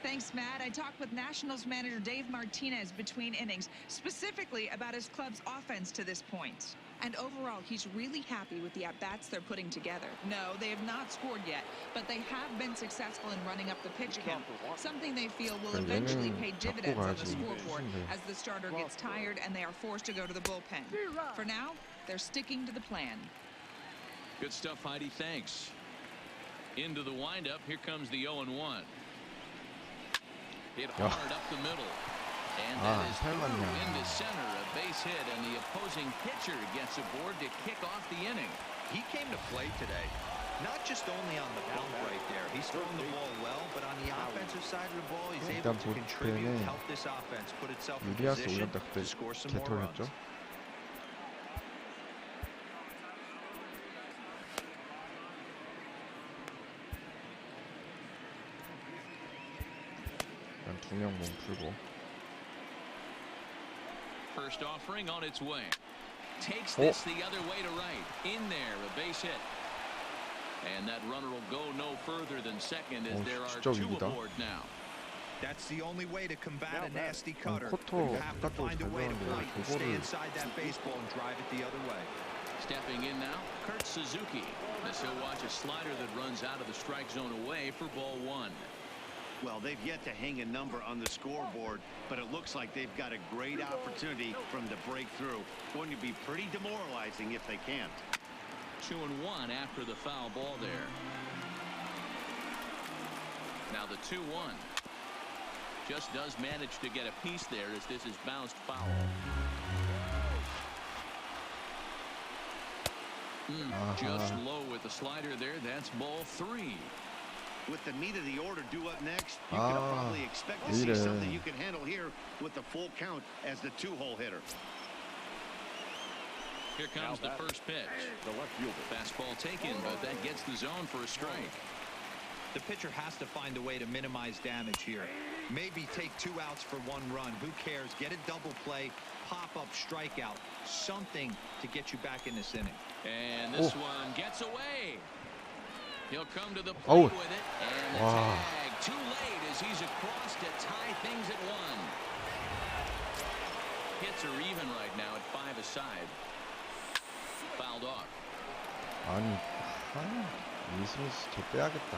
Thanks, Matt. I talked with Nationals manager Dave Martinez between innings, specifically about his club's offense to this point. And overall, he's really happy with the at-bats they're putting together. No, they have not scored yet, but they have been successful in running up the pitch count, something they feel will eventually pay dividends on the scoreboard as the starter gets tired and they are forced to go to the bullpen. For now, they're sticking to the plan. Good stuff, Heidi. Thanks. Into the windup. Here comes the 0-1. Hit hard up the middle. And that is through into center. A base hit, and the opposing pitcher gets aboard to kick off the inning. He came to play today, not just only on the bump right there. He's throwing the ball well, but on the offensive side of the ball, he's able to contribute, help this offense put itself in 유리아스 position 올렸다 그때 to score some more runs. 개털했죠. 두 명 몸 풀고. First offering on its way. Takes this the other way to right. In there, a base hit. And that runner will go no further than second as there are 2 aboard now. That's the only way to combat a nasty cutter. 코토 You have to 바깥으로 find a 잘 way to 들어가는데 fight and stay 저거를 inside that baseball and drive it the other way. Stepping in now, Kurt Suzuki. As he'll watch a slider that runs out of the strike zone away for ball 1. Well, they've yet to hang a number on the scoreboard, but it looks like they've got a great opportunity from the breakthrough. Going to be pretty demoralizing if they can't. 2-1 after the foul ball there. Now the 2-1. Just does manage to get a piece there as this is bounced foul. Just low with the slider there. That's ball 3. With the meat of the order due up next, you could probably expect to see something you can handle here with the full count as the 2-hole hitter. Here comes the first pitch. The left fielder. Fastball taken, but that gets the zone for a strike. The pitcher has to find a way to minimize damage here. Maybe take 2 outs for 1 run. Who cares? Get a double play, pop-up strikeout, something to get you back in this inning. And this one gets away. He'll come to the plate with it, and the tag too late as he's across to tie things at 1. Hits are even right now at 5 aside. Fouled off. 아니, 이스미스 저 빼야겠다.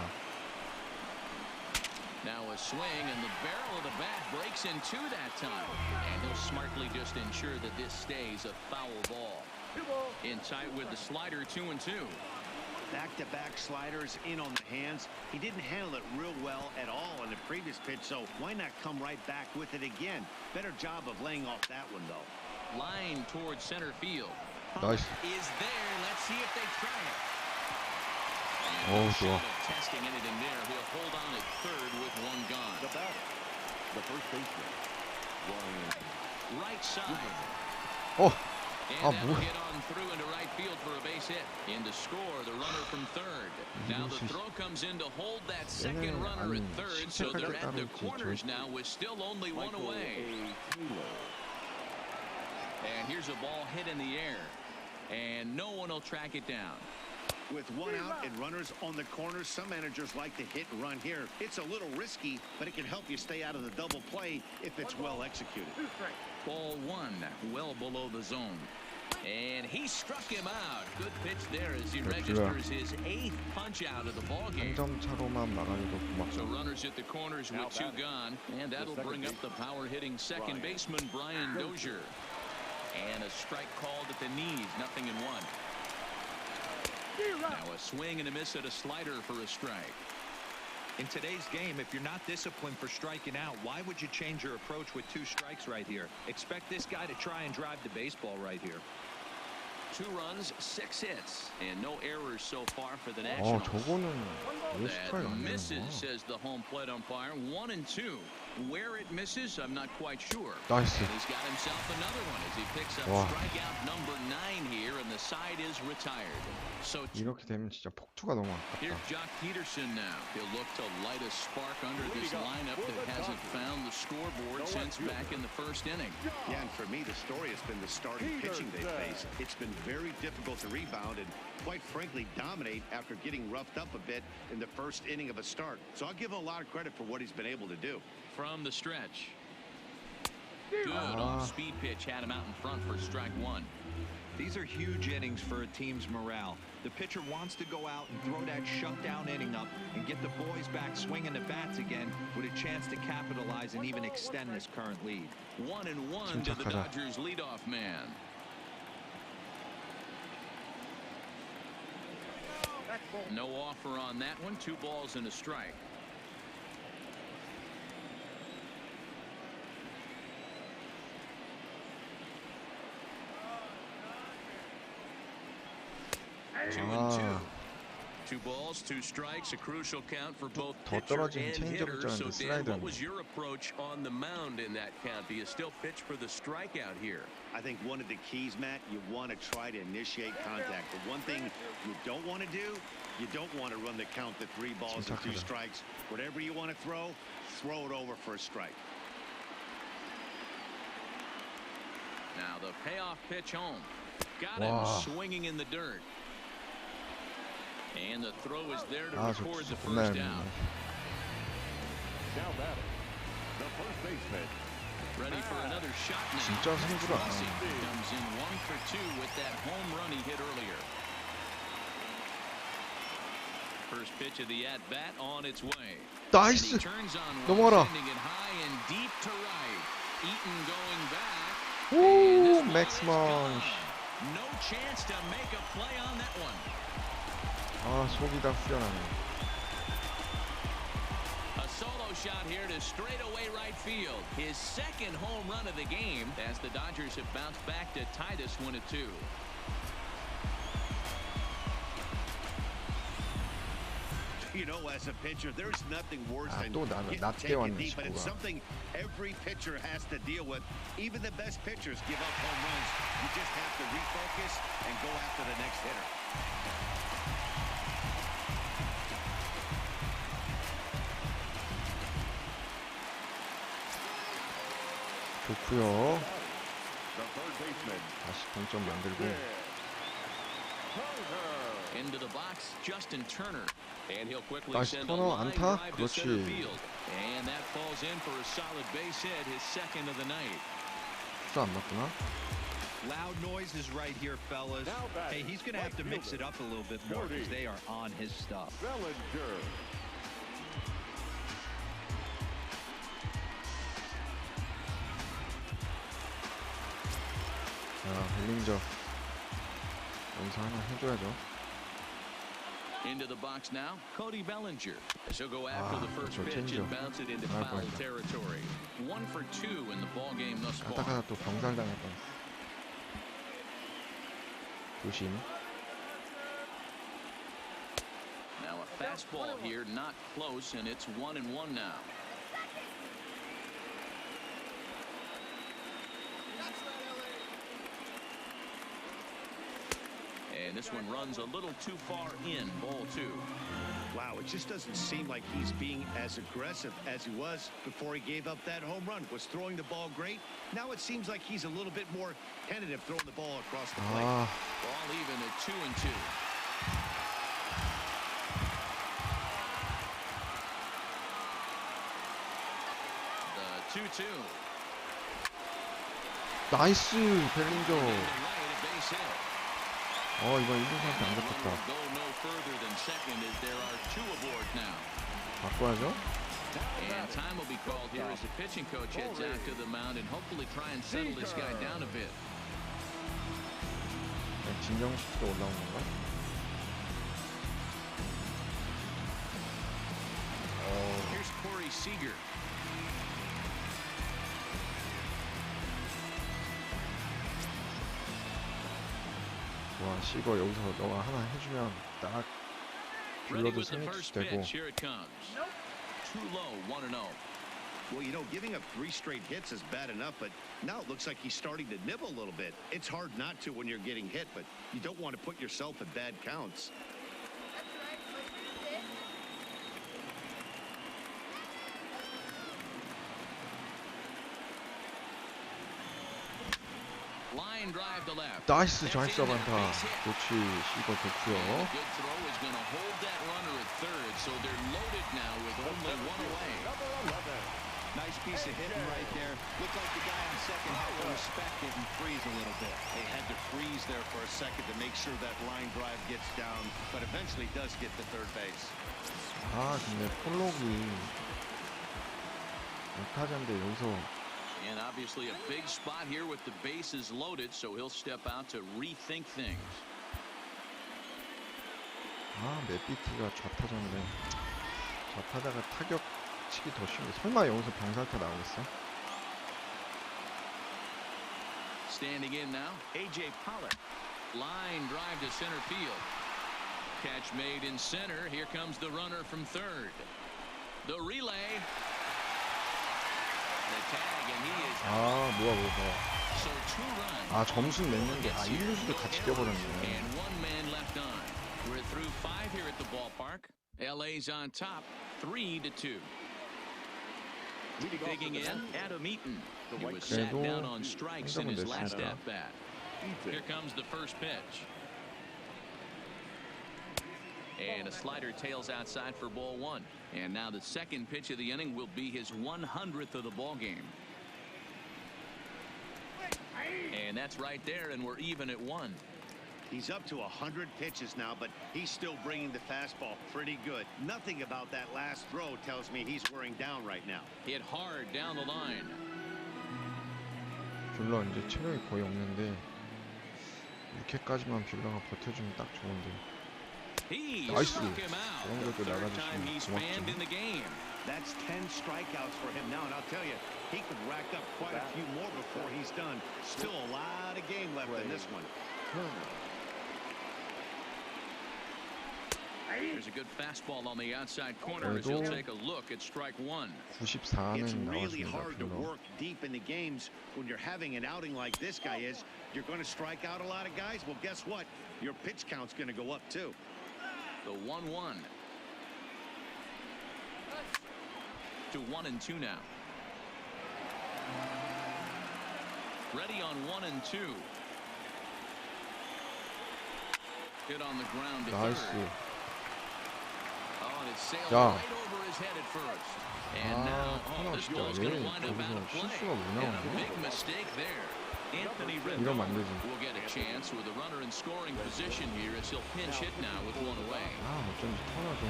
Now a swing, and the barrel of the bat breaks in 2 that time. And he'll smartly just ensure that this stays a foul ball. In tight with the slider, 2-2. Back-to-back sliders in on the hands. He didn't handle it real well at all on the previous pitch, so why not come right back with it again? Better job of laying off that one, though. Line towards center field. 나이스. Is there. Let's see if they try it. Oh, No 좋아. shot of testing anything there. He'll hold on at third with one gone. The batter, the first baseman, Ryan. Right side. 어, And 아, that'll 뭐야. get on through into right field for a base hit. In to score, the runner from third. Now the throw comes in to hold that second runner at third, so they're at the corners now with still only one away. And here's a ball hit in the air, and no one will track it down. With one out and runners on the corners, some managers like to hit and run here. It's a little risky, but it can help you stay out of the double play if it's well executed. Ball one, well below the zone. And he struck him out. Good pitch there as he registers his 8th punch out of the ball game. 한 점 차로만 막아줘도 So 고맙죠. runners at the corners with two gone, and that'll bring up the power-hitting second baseman Brian Dozier. And a strike called at the knees, 0-1. Now a swing and a miss at a slider for a strike. In today's game, if you're not disciplined for striking out, why would you change your approach with 2 strikes right here? Expect this guy to try and drive the baseball right here. 2 runs, 6 hits, and no errors so far for the 아, Nationals. 저거는 왜 That 스트라이크 안 되는 misses, 거야? says the home plate umpire. 1-2. Where it misses, I'm not quite sure. 나이스. And he's got himself another one as he picks up 와. strikeout number 9 here, and the side is retired. So 이렇게 되면 진짜 폭투가 너무 here's 아깝다. Jock Peterson now. He'll look to light a spark under this lineup that hasn't found the scoreboard since back in the first inning. Yeah, and for me, the story has been the starting pitching they face. It's been very difficult to rebound and, quite frankly, dominate after getting roughed up a bit in the first inning of a start. So I'll give him a lot of credit for what he's been able to do. From the stretch. Good off-speed pitch had him out in front for strike 1. These are huge innings for a team's morale. The pitcher wants to go out and throw that shutdown inning up and get the boys back swinging the bats again with a chance to capitalize and even extend this current lead. 1-1 to the 침착하자. Dodgers leadoff man. No offer on that one. 2 balls and a strike. Two and two. 아, 2 balls, 2 strikes, a crucial count for both 더 pitcher 떨어진 and 체인지업을 hitter. So 쩌는데 Dan, what 슬라이더는 was your approach on the mound in that count? Do you still pitch for the strikeout here? I think one of the keys, Matt, you want to try to initiate contact. The one thing you don't want to do, you don't want to run the count to 3 balls and 2 침착하자. strikes. Whatever you want to throw it over for a strike. Now the payoff pitch home. Got Wow. him swinging in the dirt. And the throw is there to 아, 저 record the 진짜 겁나 first 얄밉네. out. Now batting, the first baseman, Ready for another shot now. 진짜 승부를 안 Rossi 하네. comes in 1 for 2 with that home run he hit earlier. First pitch of the at-bat on its way. And he 나이스. turns on one, 넘어가라. sending it high and deep to right. Eaton going back. 오, And this ball is 맥스먼. gone. No chance to make a play on that one. 아, 속이 다 후련하네. A solo shot here to straightaway right field. His second home run of the game as the Dodgers have bounced back to tie this one at 2. You know, as a pitcher, there's nothing worse than 또 getting 낮게 taken 왔네, deep, but it's 친구가. something every pitcher has to deal with. Even the best pitchers give up home runs. You just have to refocus and go after the next hitter. 좋고요. the third baseman, 다시 동점 만들고. Into the box, Justin Turner. And he'll quickly 나이스, send a 터너 line 안타? drive to center 그렇지. field. And that falls in for a solid base hit, his second of the night. 투수 안 맞구나. Loud noises right here, fellas. Hey, he's going to have to mix it up a little bit more because they are on his stuff. Bellinger. 자, 벨링저. 여기서 하나 해줘야죠. Into the box now, Cody Bellinger. She'll go after the first 저 pitch and 체인지업. bounce it into 나갈 foul 뻔했다. territory. 1 for 2 in the ball game thus far. 가다가 또 병살 당할 뻔했어. 조심. Now a fastball here, not close, and it's 1-1 now. And this one runs a little too far in, ball 2. Wow, it just doesn't seem like he's being as aggressive as he was before he gave up that home run. Was throwing the ball great. Now it seems like he's a little bit more tentative throwing the ball across the plate. 아, Ball even at 2-2. The 2-2. 나이스 벨린저. Right, a base hit. 이번 1루수한테 안 잡혔다. Go no further than second as there are 2 aboard now. 바꿔야죠. And time will be called here as the pitching coach heads out to the mound and hopefully try and settle this guy down a bit. 진정시키러 올라온 건가? Here's Corey Seager. 와, 시거 여기서 너가 하나 해주면 딱 Ready 불러도 with the first 생각되고. pitch. Here it comes. Too low, 1-0. Well, you know, giving up 3 straight hits is bad enough, but now it looks like he's starting to nibble a little bit. It's hard not to when you're getting hit, but you don't want to put yourself in bad counts. Line drive to left. 나이스 That's 좌익수 in there, 반타. base hit. 좋지, 시거 And 좋고요. a good throw is going to hold that runner at third, so they're loaded now with only 1 away. Nice piece of hitting right there. Looked like the guy on second had to respect it and freeze a little bit. They had to freeze there for a second to make sure that line drive gets down, but eventually does get to third base. 아, 근데 폴록이 5타자인데 여기서 And obviously a big spot here with the bases loaded, so he'll step out to rethink things. 맵비티가 좌타자인데 좌타자가 타격 치기 더 쉬운데 설마 여기서 병살타 나오겠어? Standing in now, A.J. Pollock. Line drive to center field. Catch made in center. Here comes the runner from third. The relay. The tag, and he is out. 뭐야. So 2 runs. 점수는 냈는데 1루수도 같이 뛰어버렸네. And 1 man left on. We're through 5 here at the ballpark. LA's on top, 3-2. Digging in, Adam Eaton. He was sat down on strikes in his last at-bat. Here comes the first pitch. And a slider tails outside for ball 1. And now the second pitch of the inning will be his 100th of the ball game. And that's right there, and we're even at 1. He's up to 100 pitches now, but he's still bringing the fastball pretty good. Nothing about that last throw tells me he's wearing down right now. Hit hard down the line. 뷰러 이제 체력이 거의 없는데 6회까지만 뷰러가 버텨주면 딱 좋은데. He 나이스. struck him out. 그런 The 것도 third time 나가주시면 he's fanned in 고맙죠. the game. That's 10 strikeouts for him now, and I'll tell you, he could rack up quite a few more before he's done. Still a lot of game left in this one. There's a good fastball on the outside corner as he'll take a look at strike 1. 94는 It's really 나왔습니다. hard to 뷰러. work deep in the games when you're having an outing like this guy is. You're going to strike out a lot of guys. Well, guess what? Your pitch count's going to go up too. The 1-1. To 1-2 now. Ready on 1-2. Hit on the ground to 나이스. third. Oh, and it sailed 야. right over his head at first. And now, 코너 this 진짜 ball's going to 왜 wind up out of 거기서 play. 실수가 왜 And a 나오냐? big mistake there. Anthony 이러면 안 Rendon 되지. will get a chance with a runner in scoring position here as he'll pinch hit now with 1 away. 어쩐지 터너 좀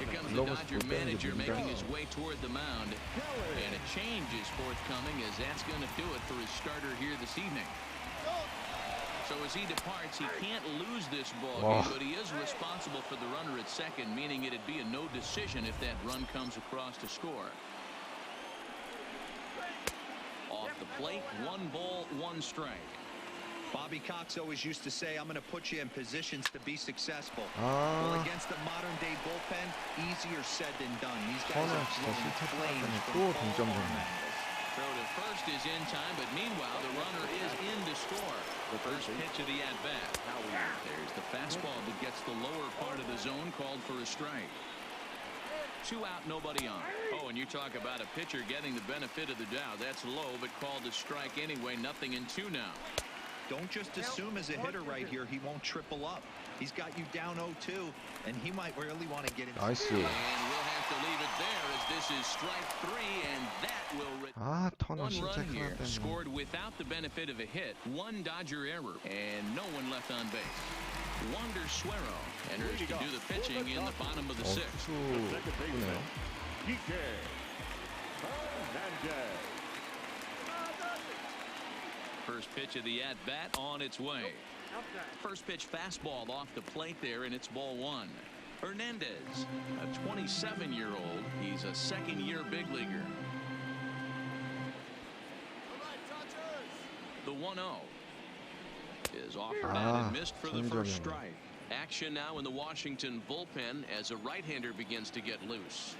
Here comes the 글러브스 Dodger 못 빼는 게 manager 문제야. making his way toward the mound. And a change is forthcoming as that's going to do it for his starter here this evening. So So as he departs, he can't lose this ball Wow. game, but he is responsible for the runner at second, meaning it'd be a no decision if that run comes across to score. Off the plate, 1 ball, 1 strike. Bobby Cox always used to say, I'm going to put you in positions to be successful. Well, 아, against the modern day bullpen, easier said than done. These guys 저는 are 진짜 throwing 실책 flames 때문에 from 또 all 동점되네. angles. Throw to first is in time, but meanwhile, the runner is in to score. The first pitch of the at-bat. There's the fastball that gets the lower part of the zone, called for a strike. 2 out, nobody on. Oh, and you talk about a pitcher getting the benefit of the doubt. That's low, but called a strike anyway. Nothing in 2 now. Don't just assume as a hitter right here he won't triple up. He's got you down 0-2, and he might really want to get in. 나이스. And we'll have to leave it there as this is strike 3, and that will... 아, 터널 1 실책 run here, 하나 때문에. scored without the benefit of a hit. 1 Dodger error, and no one left on base. Wandersuero enters to do the pitching in the bottom of the 6th. 투구네요. DK Hernandez. First pitch of the at-bat on its way. First pitch fastball off the plate there, and it's ball 1. Hernandez, a 27-year-old. He's a second-year big leaguer. The 1-0 is offered out and missed for the first strike. Action now in the Washington bullpen as a right-hander begins to get loose.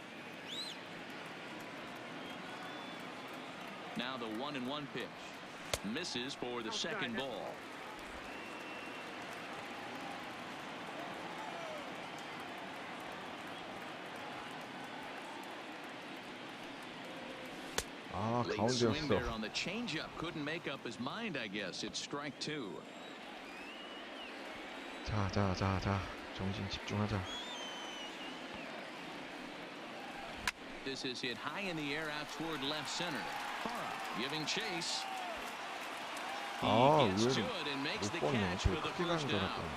Now the 1-1 pitch. Misses for the second ball. 아, Late swing 가운데였어. there on the changeup. Couldn't make up his mind, I guess. It's strike 2. 자. 정신 집중하자. This is hit high in the air out toward left center. Hara giving chase. He 아, gets to 의외로 it and makes the 못 봤네. catch 되게 for the 크게 가는 first 줄 down. 알았더니.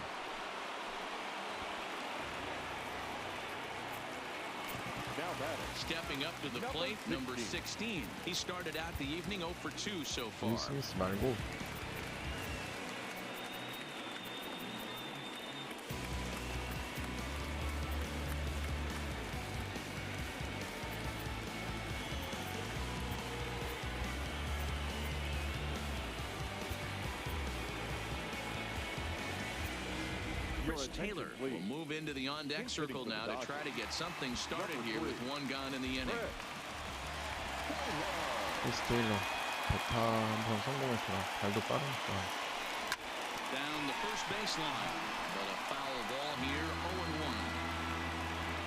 Now batting. Stepping up to the plate, number 16. He started out the evening 0 for 2 so far. 윌 스미스 말고. Chris Taylor will move into the on-deck circle now to try to get something started here with 1 gone in the inning. 크리스 테일러. 베타 한번 성공했더라. 발도 빠르니까. Down the first baseline, but a foul ball here, 0-1.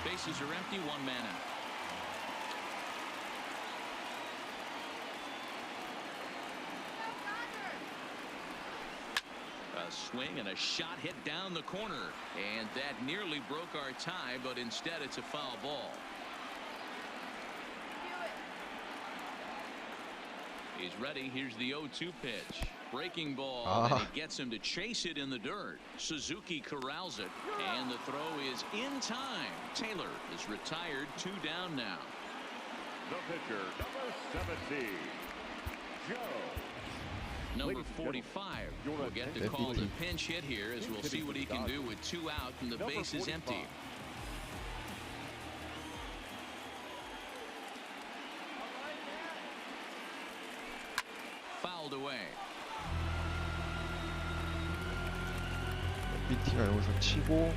Bases are empty, 1 man out. A swing and a shot hit down the corner, and that nearly broke our tie, but instead it's a foul ball. He's ready. Here's the 0-2 pitch. Breaking ball, and he gets him to chase it in the dirt. Suzuki corrals it, and the throw is in time. Taylor is retired, 2 down now. The pitcher, number 17, Joe. Number 45 will get to call the pinch hit here, as we'll see what he can do with 2 out and the base is empty. Fouled away. BT가 여기서 치고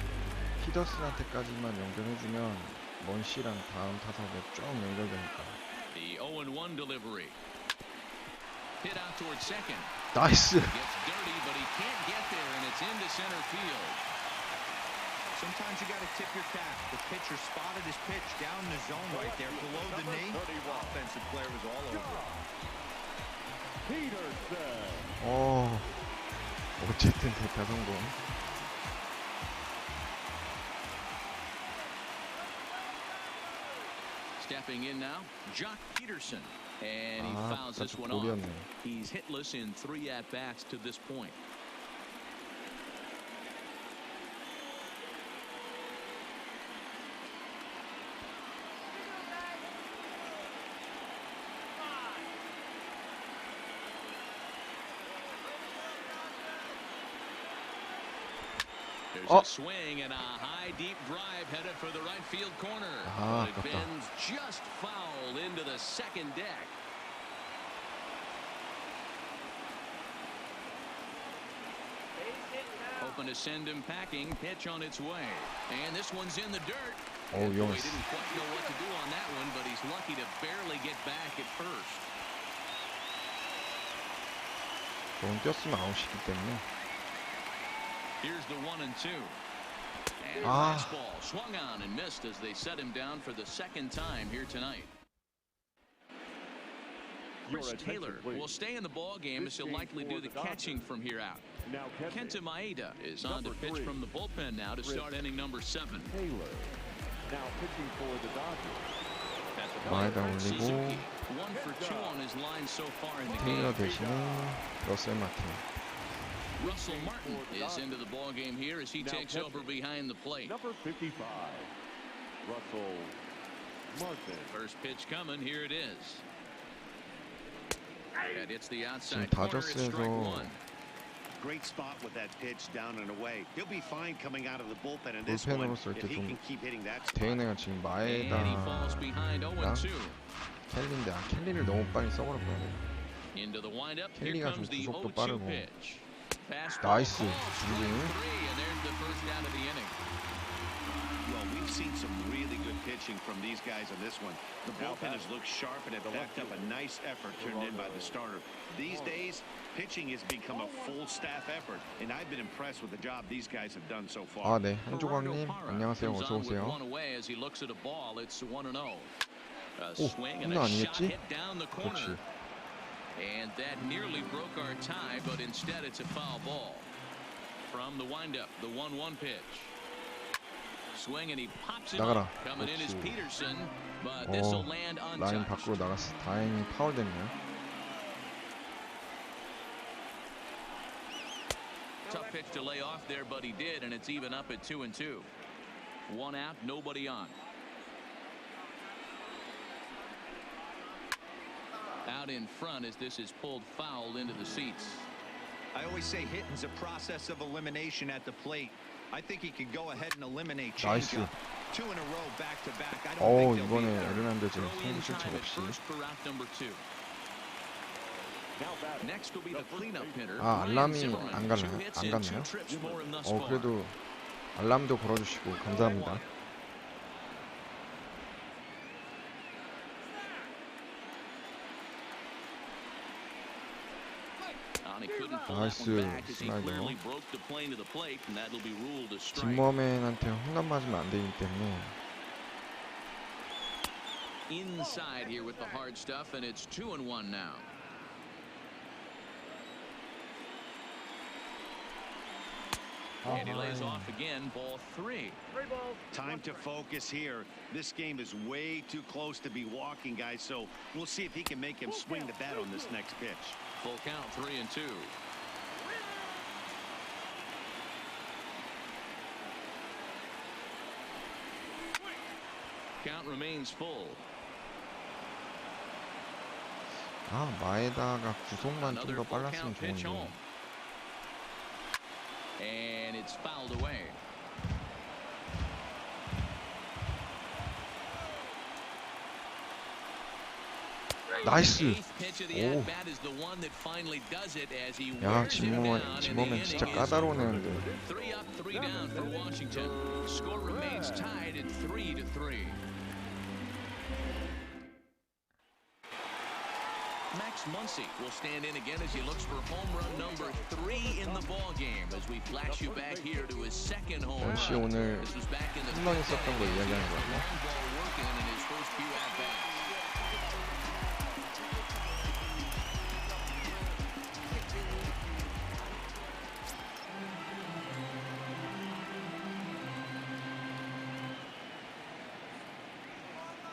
히더슨한테까지만 연결해주면 먼시랑 다음 타석에 쭉 연결되니까. The 0-1 delivery. Hit out toward second. 나이스. Gets dirty, but he can't get there, and it's into center field. Sometimes you got to tip your cap. The pitcher spotted his pitch down the zone right there below the knee. Offensive player was all over it. Peterson. 어쨌든 대타 성공. Stepping in now, Jock Peterson. And he fouls this one off. 볼이었네. He's hitless in 3 at-bats to this point. There's a swing and a high deep drive headed for the right field corner. But it bends just foul into the second deck. Hoping to send him packing. Pitch on its way. And this one's in the dirt. Oh, He didn't quite know what to do on that one, but he's lucky to barely get back at first. 조금 뛰었으면 아웃이기 때문에. Here's the 1-2. And fastball swung on and missed as they set him down for the second time here tonight. Chris Taylor will stay in the ball game as he'll likely do the catching from here out. Kenta Maeda is on to pitch from the bullpen now to start inning number 7. Taylor now pitching for the Dodgers. 마에다 올리고 1 for 2 on his line so far in the 테일러 game. 대신에 러셀 마틴. Russell Martin is into the ball game here as he takes over behind the plate. Number 55, Russell Martin. First pitch coming. Here it is. And it's the 지금 outside corner. It's strike 다저스에서 one. Great spot with that pitch down and away. He'll be fine coming out of the bullpen in this one 불펜으로 쓸 if 때 he 좀 can keep hitting that spot. 대은혜가 지금 And he falls behind 마에다랑 0-2. 켈리인데 켈리를 너무 빨리 써버렸거든요. Into the windup. Here 켈리가 좀 comes the 구속도 0-2 빠르고. pitch. Fastball 나이스. ball, strike 주중에 3, and there's the first out of the inning. Well, we've seen some really good pitching from these guys on this one. The bullpen has looked sharp and it backed up a nice effort turned in by the starter. These days, pitching has become a full staff effort, and I've been impressed with the job these guys have done so far. 아, 네. 한조광님 안녕하세요. Comes 어서 on with 오세요. one away as he looks at a ball. It's 1-0. A 오, swing and 홈런 a shot 아니겠지? hit down the corner. 그렇지. And that nearly broke our tie, but instead it's a foul ball. From the windup, the 1-1 pitch. Swing and he pops it 나가라. up. Coming in is 그렇지. Peterson, but this will land 라인 untouched. 밖으로 나갔어. 다행히 파울됐네요. Tough pitch to lay off there, but he did, and it's even up at 2-2. One out, nobody on. Out in front as this is pulled foul into the seats. I always say hitting's a process of elimination at the plate. I think he could go ahead and eliminate 나이스. changeup. 2 in a row back to back. I don't 어, think they'll 이번에 be there. 에르난데즈 Throw in 승부 실책 time at 없이. first for out number 2. Now batting. Next will be the cleanup hitter. 아, Ryan 알람이 Zimmerman. 안 2 갔나요? hits 안 and 2 갔나요? trips for him thus far. 그래도 알람도 걸어주시고 감사합니다. And he couldn't pull that 나이스 one back as he 슬라이더. clearly broke the plane to the plate, and that'll be ruled a strike. 진머맨한테 홈런 맞으면 안 되기 때문에 Inside here with the hard stuff, and it's 2-1 now. And he lays off again, ball 3. Time to focus here. This game is way too close to be walking, guys, so we'll see if he can make him swing the bat on this next pitch. Full count, 3-2. Count remains full. 아, 마에다가 구속만 좀 Another 더 full 빨랐으면 count pitch 좋은데. home. And it's fouled away. 나이스. Eighth pitch of the 오. at-bat is the one that finally does it as he 야, wears him down, and the 진머맨 inning 진짜 is 까다로우는데. 3 up, 3 down for Washington. Score remains tied at 3-3. Max Muncy will stand in again as he looks for home run number 3 in the ball game as we flash you back here to his second home 원시 run. 오늘 This was back in the 홈런 fifth 있었던 거 inning. 이야기하는 거 같네. Long ball working in his first few at-bats.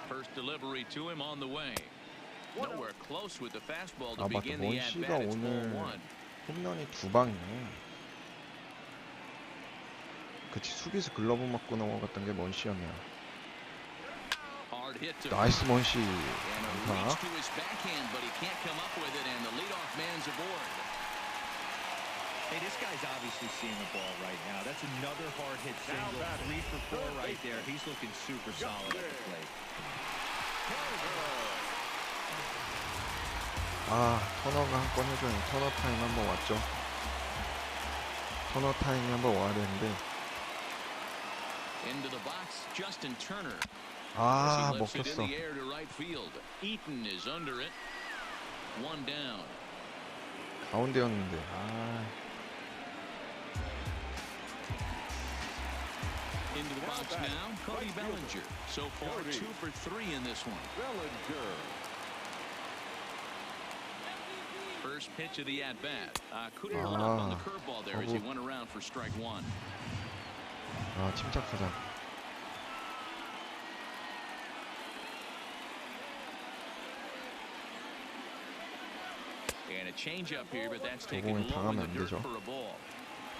First delivery to him on the way. Nowhere close with the fastball to 아, 맞다. begin the 원시가 at-bat. It's 오늘 ball 1. 홈런이 2방이네. 그치, 수비수 글러브 맞고 넘어갔던 게 먼시였네요. Hard hit to 나이스 먼시. and a 안타. reach to his backhand, but he can't come up with it, and the leadoff man's aboard. Hey, this guy's obviously seeing the ball right now. That's another hard hit single. 3 for 4 right there. He's looking super solid at the plate. 아, 터너가 한 건 해줘야 돼. 터너 타임 한번 왔죠. 터너 타임이 한번 와야 되는데. Into the box, Justin Turner. 아, As he lifts it in 먹혔어. the air to right field. Eaton is under it. 1 down. 가운데였는데. 아. Into the box now, Cody Bellinger. So far, 2 for 3 in this one. Bellinger. First pitch of the at-bat. Couldn't hold up on the curveball there as he went around for strike 1. 아, 침착하자. And a changeup here, but that's taken 저공에 low in 당하면 the 안 dirt 되죠. for a ball.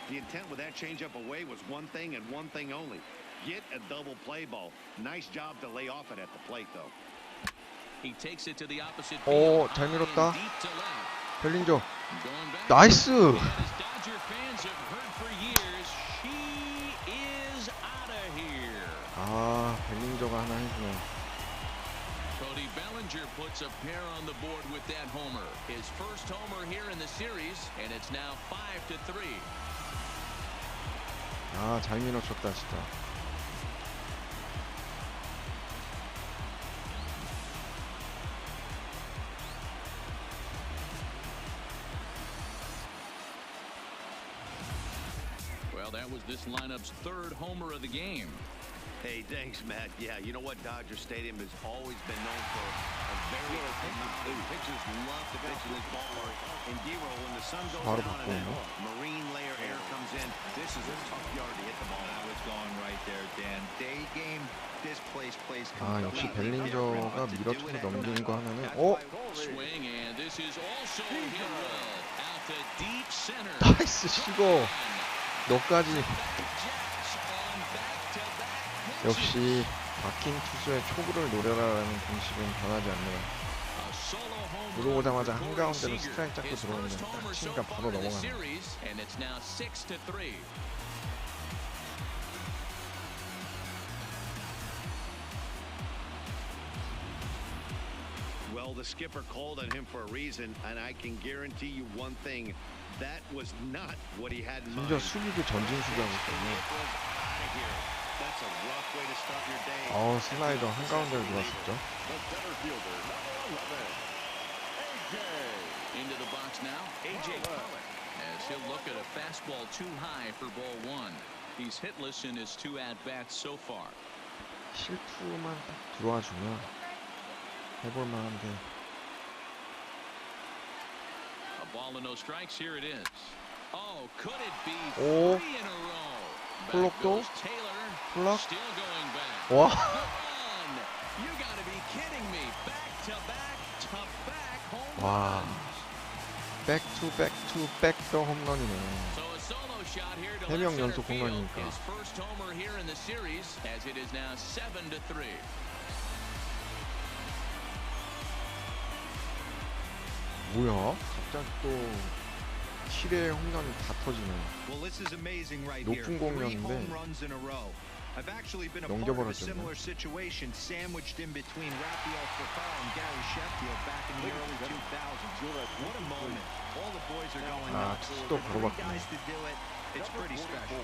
The intent with that changeup away was one thing and one thing only. Get a double play ball. Nice job to lay off it at the plate, though. He takes it to the opposite 오, field. 잘 High 밀었다. and deep to left. 벨린저. Going back. 나이스! And as Dodger fans have heard for years, she is out of here. 아, 벨린저가 하나 해주네. Cody Bellinger puts a pair on the board with that homer. His first homer here in the series, and it's now 5-3. 아, 잘 밀어쳤다, 진짜. Well, that was this lineup's 3rd homer of the game. Hey, thanks, Matt. Yeah, you know what? Dodger Stadium has always been known for a very pitchers love to pitch in this ballpark. And D-Roll, when the sun goes 바로 down and 바꾸네. that marine layer air comes in, this is a tough yard to hit the ball. That was going right there, Dan. Day game, this place plays 아, 역시 completely 벨린저가 different. What to do 밀어쳐서 at 넘기는 거 하나는 That's 어? why Swing, and this is also hit well. Out to deep center. 나이스 시고 너까지. Jets on back-to-back pitches. 역시 바뀐 투수의 초구를 노려라라는 공식은 변하지 않네요. A solo home 들어오자마자 run for 한가운데로 Corey Seager. 스트라이크 잡고 His 들어오는데 first 딱 homer so 치니까 바로 far in the 넘어가네. series, and it's now 6-3. Well, the skipper called on him for a reason, and I can guarantee you one thing. That was not what he had in mind. 심지어 수비도 전진 수비하고 있거든요. That's a rough way to start your day. 슬라이더 한가운데로 들어왔었죠. The center fielder, number 11. AJ. Into the box now, A.J. Pollock, as he'll look at a fastball too high for ball 1. He's hitless in his 2 at-bats so far. 실투만 딱 들어와주면 해볼만한데. A ball and no strikes. Here it is. Oh, could it be 오. 3 in a row? Back 폴록도? goes Taylor. 폴록? Still going back. 와. Run! You gotta be kidding me. Back-to-back home 와. runs. 백투백투백더 홈런이네. So a solo shot here to 3명 left center 연속 field. 홈런이니까. His first homer here in the series, as it is now 7-3. 뭐야? 갑자기 또 7회 홈런이 다 터지네. Well, this is amazing right here. 높은 3 공이었는데 home runs in a row. I've actually been a part of a 넘겨버렸죠. similar situation, sandwiched in between Rafael Fafaro and Gary Sheffield back in the early 2000s. What a moment! All the boys are going 아, nuts. 투수도 For 3 바로 guys to do it, it's pretty special.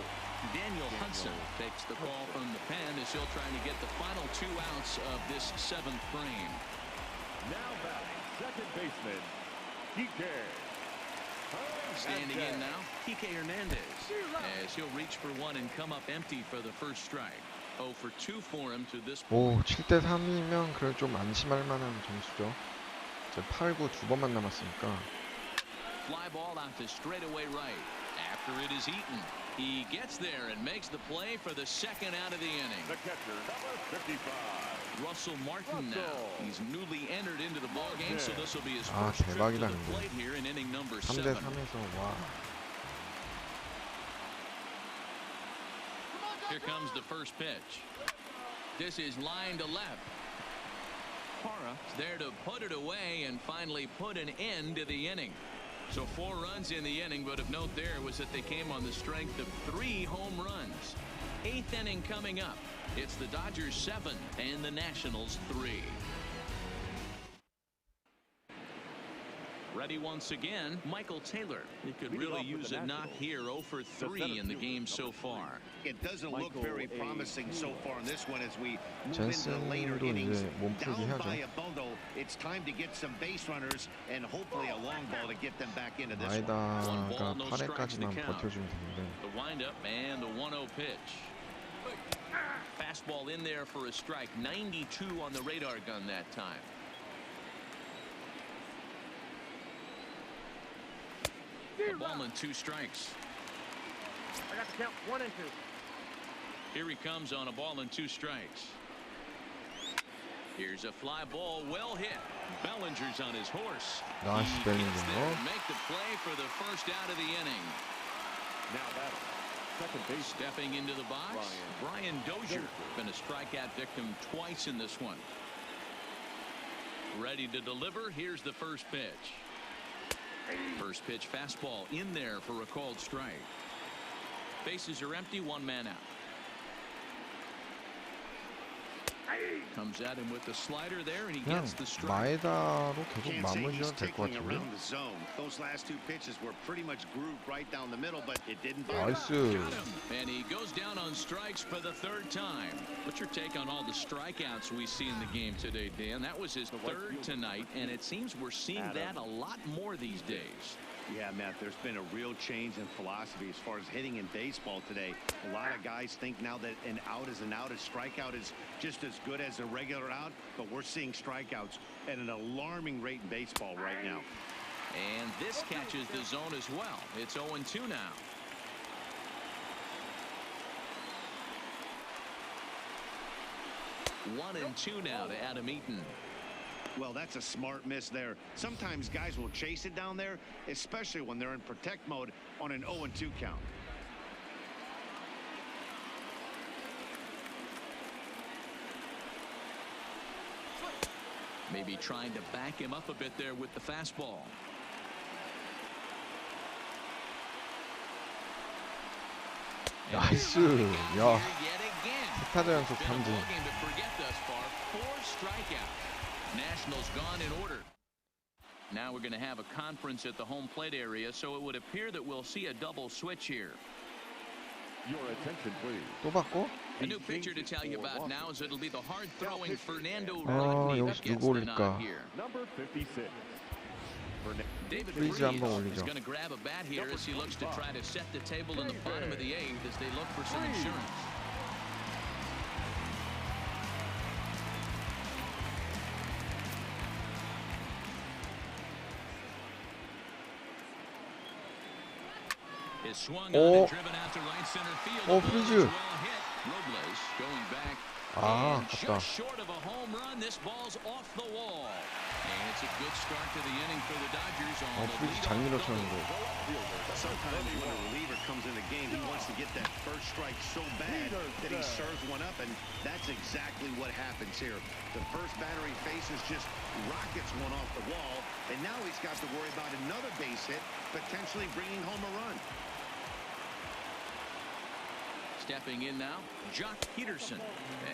Daniel Hudson takes the call from the pen as he'll try to get the final 2 outs of this 7th frame. Now batting, second baseman, DK. Standing in now, Kike Hernandez, as he'll reach for 1 and come up empty for the first strike. 0 for 2 for him to this point. 오, 7대 3이면 그래 좀 안심할 만한 점수죠. 이제 8구 2번만 남았으니까. Fly ball out to straightaway right. After it is Eaton. He gets there and makes the play for the 2nd out of the inning. The catcher, number 55. Russell Martin now. He's newly entered into the ball game, so this will be his 아, first trip to 대박이다, the 근데. plate here in inning number 3대 7. 3에서 와. Here comes the first pitch. This is line to left. Parra there to put it away and finally put an end to the inning. So 4 runs in the inning, but of note there was that they came on the strength of 3 home runs. 8th inning coming up. It's the Dodgers 7 and the Nationals 3. Ready once again, Michael Taylor. He could really use a knock here. 0 for 3 in the game so far. It doesn't look very promising so far in this one as we move into the later innings. Down by a bundle, it's time to get some base runners and hopefully a long ball to get them back into this one. 마에다가 8회까지만 버텨주면 되는데. The windup and the 1-0 pitch. Fastball in there for a strike. 92 on the radar gun that time. A ball and 2 strikes. I got to count 1 and 2. Here he comes on a ball and 2 strikes. Here's a fly ball, well hit. Bellinger's on his horse. Nice He Bellinger. gets there to make the play for the first out of the inning. Now batting, second base. Stepping into the box, Brian Dozier. Been a strikeout victim twice in this one. Ready to deliver. Here's the first pitch. First pitch fastball in there for a called strike. Bases are empty, 1 man out. Comes at him with the slider there, and he 그냥 gets the strike. 마에다로 계속 Can't say he's 마무리해도 될 것 tickling 같은데. around the zone. Those last 2 pitches were pretty much grooved right down the middle, but it didn't bother. 나이스. Got him, and he goes down on strikes for the 3rd time. What's your take on all the strikeouts we see in the game today, Dan? That was his 3rd tonight, and it seems we're seeing that a lot more these days. Yeah, Matt, there's been a real change in philosophy as far as hitting in baseball today. A lot of guys think now that an out is an out, a strikeout is just as good as a regular out, but we're seeing strikeouts at an alarming rate in baseball right now. And this catches the zone as well. It's 0-2 now. One and 2 now to Adam Eaton. Well, that's a smart miss there. Sometimes guys will chase it down there, especially when they're in protect mode on an 0-2 count. Maybe trying to back him up a bit there with the fastball. 나이스. 야, 스타드 연속 삼진. Nationals gone in order. Now we're going to have a conference at the home plate area, so it would appear that we'll see a double switch here. Your attention, please. 또 바꿔? A new pitcher to tell you about now is it'll be the hard-throwing Fernando 아, Rodney that 여기서 gets 누구 the nod 올릴까? here. Number 56. David 프리즈 Freese 한번 올리죠. is going to grab a bat here as he looks to try to set the table in the bottom of the 8th as they look for some insurance. Is swung on and driven out to right center field. 오, 프리즈. Well hit. Robles going back. 아, And 아깝다. just short of a home run. This ball's off the wall. And it's a good start to the inning for the Dodgers on the 프리즈 잘 leadoff 밀어쳤는데. Sometimes when a reliever comes in the game, he wants to get that first strike so bad that he serves one up, and that's exactly what happens here. The first batter he faces just rockets one off the wall, and now he's got to worry about another base hit, potentially bringing home a run. Stepping in now, Jock Peterson.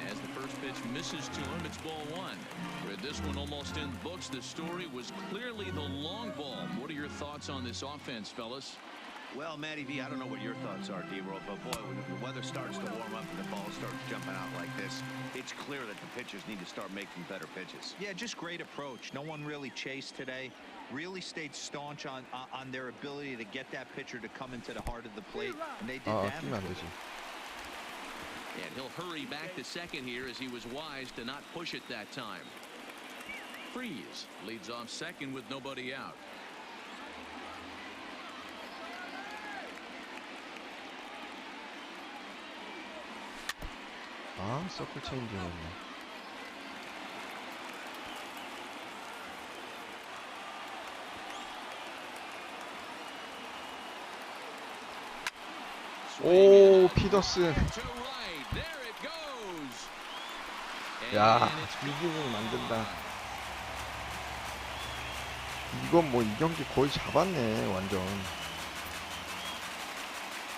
As the first pitch misses to him, it's ball 1. With this one almost in the books, the story was clearly the long ball. What are your thoughts on this offense, fellas? Well, Matty V, I don't know what your thoughts are, D-Roll, but boy, when the weather starts to warm up and the ball starts jumping out like this, it's clear that the pitchers need to start making better pitches. Yeah, just great approach. No one really chased today. Really stayed staunch on their ability to get that pitcher to come into the heart of the plate, and they did 아, that. 뛰면 안 되지. And he'll hurry back to second here as he was wise to not push it that time. Freese leads off second with nobody out. 아, 서클 체인지였네. 오, 피더슨. 야, 이기고 만든다. 이건 뭐 이 경기 거의 잡았네 완전.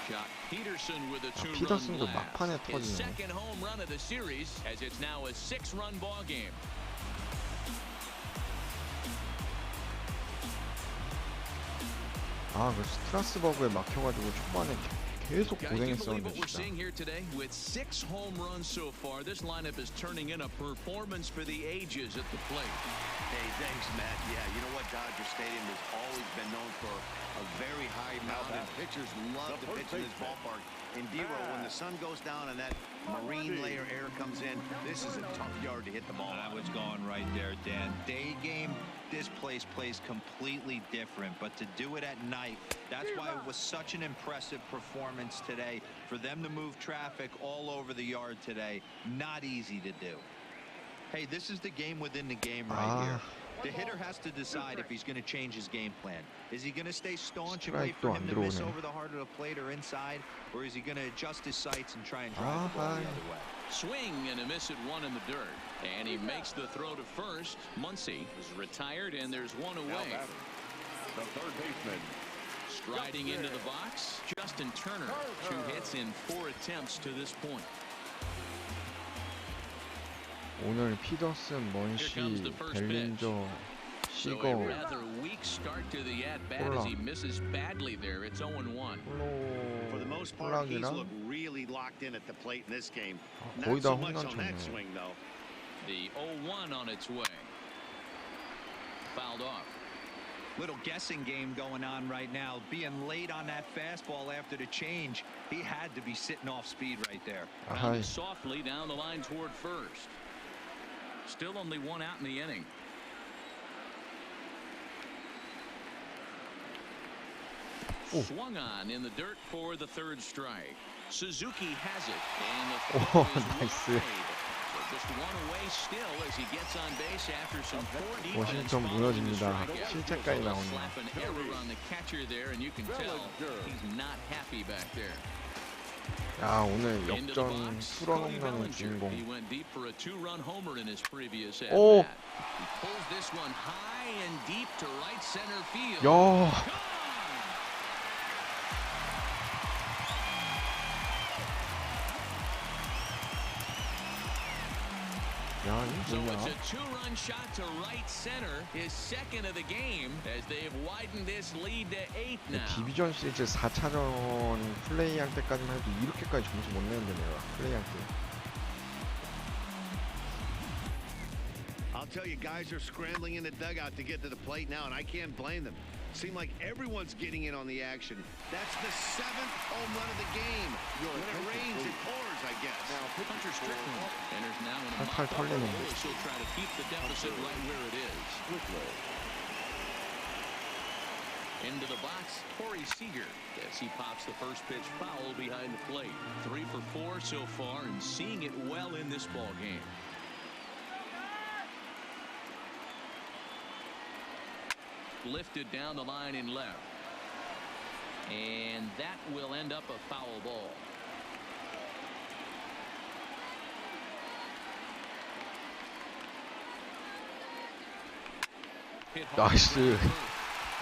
Jock Peterson with a 아, two-run 피더슨도 blast. 막판에 His 터지네. second home run of the series, as it's now a 6-run ball game. 아, 그 스트라스버그에 막혀가지고 초반에 계속 Guys, do you believe 고생했었는데 what we're 진짜. seeing here today? With 6 home runs so far, this lineup is turning in a performance for the ages at the plate. Hey, thanks, Matt. Yeah, you know what? Dodger Stadium has always been known for a very high mountain. Pitchers love to pitch in this ballpark. And D-Roll, when the sun goes down and that marine layer air comes in, this is a tough yard to hit the ball. I was going right there, Dan. Day game, this place plays completely different, but to do it at night, that's why it was such an impressive performance today. For them to move traffic all over the yard today, not easy to do. Hey, this is the game within the game right here. The hitter has to decide if he's going to change his game plan. Is he going to stay staunch and wait for him to miss over the heart of the plate or inside, or is he going to adjust his sights and try and drive the ball the other way? Swing and a miss at one in the dirt. And he makes the throw to first. Muncy is retired, and there's one away. The third baseman. Striding into the box, Justin Turner. 2 hits in 4 attempts to this point. 오늘 피더슨, 먼시, 벨린저, So a 시거, rather weak start to the at-bat as he misses badly there. It's 0-1. For the most part, he's 홀락이랑 looked really locked in at the plate in this game. 거의 Not 다 so much 홈런 on that 쳤네. swing, though. The 0-1 on its way. Fouled off. Little guessing game going on right now. Being late on that fastball after the change, he had to be sitting off speed right there. Grounded softly down the line toward first. Still only 1 out in the inning. Swung on in the dirt for the 3rd strike. Suzuki has it, and the throw is 나이스. wide. So just 1 away still as he gets on base after some poor defense. 워싱턴 following the 무너집니다. strikeout. 실책까지 So they'll 나오네. slap an error on the catcher there, and you can tell he's not happy back there. 야, 오늘 Into the 역전 box, 투런 Cody 홈런의 Bellinger. 주인공. He went deep for a 2-run homer in his previous at 오! bat. He pulls this one high and deep to right center field. 야, Gone! 야, 이거 So 뭐냐? it's a 2-run shot to right center, his 2nd of the game, as they have widened this lead to 8 now. 디비전 시리즈 4차전 플레이할 때까지만 해도 이렇게까지 점수 못 내는데 내가 플레이할 때. I'll tell you, guys are scrambling in the dugout to get to the plate now, and I can't blame them. Seem like everyone's getting in on the action. That's the 7th home run of the game. When it rains, it pours, I guess. Hunter Strickland enters now in a 팔 털리는 mop-up 거. role, so try to keep the deficit right where it is. Into the box, Corey Seager, as he pops the first pitch foul behind the plate. 3 for 4 so far, and seeing it well in this ball game. Lifted down the line in left. And that will end up a foul ball. Hit hard 나이스. to right first.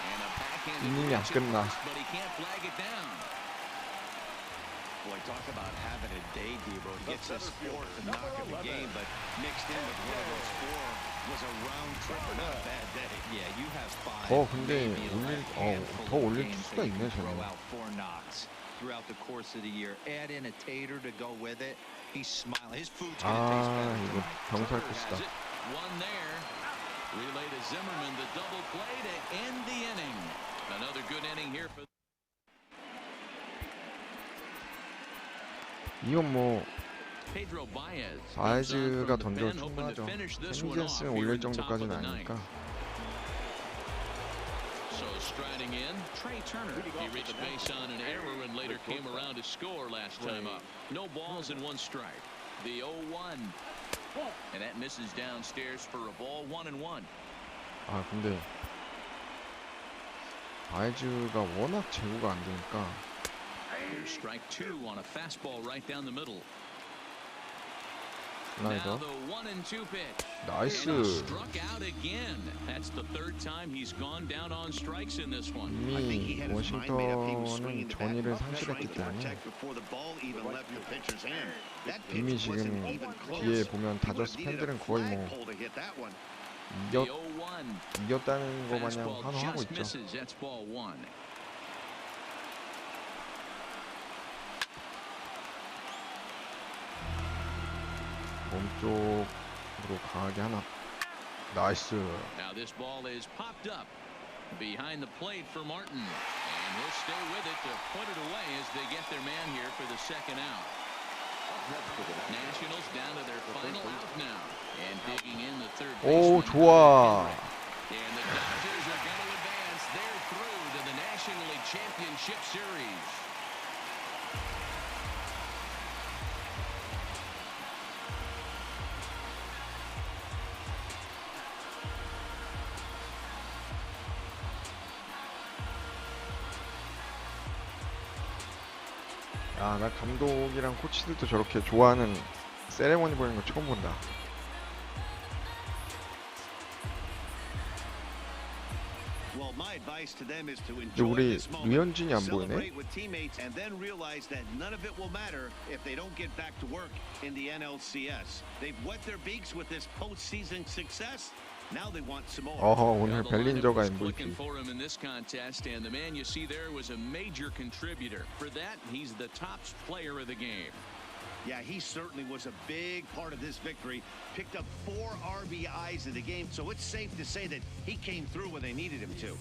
And a backhanded 이닝이 안 pitch at 끝나. first, but he can't flag it down. Boy, talk about having a day, Debo. He gets his 4th and knock of the game, but mixed in with one of those 4 was a round tripper, not a bad day. Yeah, you have 5. 더 근데 maybe 올릴, a handful 더 of 올릴 games 수가 that you 있네, can throw 쟤는. out 4 knocks throughout the course of the year. Add in a tater to go with it. He's smiling. His food's gonna taste 아, better 이거 tonight. 병살 Turner 코스다. has it. One there. Relay to Zimmerman, the double play to end the inning. Another good inning here for. 이건 뭐 Pedro Baez. 바에즈가 moves on from the 던져도 pen, hoping to 충분하죠. finish this one off 세미젠스는 here 올릴 in the top of 정도까지는 the ninth. 아니니까. So striding in, Trey Turner. He reached base on an error and later came around to score last time up. No balls and 1 strike. The 0-1. And that misses downstairs for a ball. 1-1. 아, 근데 바에즈가 워낙 제구가 안 되니까. Here's strike 2 on a fastball right down the middle. 슬라이더. the 1-2 pitch. 나이스. Struck out again. That's the third time he's gone down on strikes in this one. I think he 이미 had his mind made up. He was swinging 워싱턴은 the bat, 전의를 trying 상실했기 to 때문에 protect before the ball even left the pitcher's hand. That 이미 pitch wasn't 지금 even 뒤에 close. 보면 He would 다저스 have needed a 팬들은 거의 뭐 flagpole to hit that one. The 이겼, 0-1. 이겼다는 거 마냥 Fastball 환호하고 just 있죠. misses. That's ball one. 몸쪽으로 강하게 하나. 나이스. Now this ball is popped up behind the plate for Martin, and he'll stay with it to put it away as they get their man here for the second out. Nationals down to their final out now, and digging in the third 오, baseman. 좋아. And the Dodgers are going to advance. They're through to the National League Championship Series. 야, 나 감독이랑 코치들도 저렇게 좋아하는 세레머니 보는 거 처음 본다. Well, my advice to them is to 근데 enjoy 우리 this moment. 류현진이 안 보이네? Celebrate with teammates and then realize that none of it will matter if they don't get back to work in the NLCS. They've wet their beaks with this postseason success. Now they want some more. 어허, 오늘 Well, the lineup 벨린저가 was MVP. clicking for him in this contest, and the man you see there was a major contributor. For that, he's the top player of the game. Yeah, he certainly was a big part of this victory. Picked up 4 RBIs in the game, so it's safe to say that he came through when they needed him to.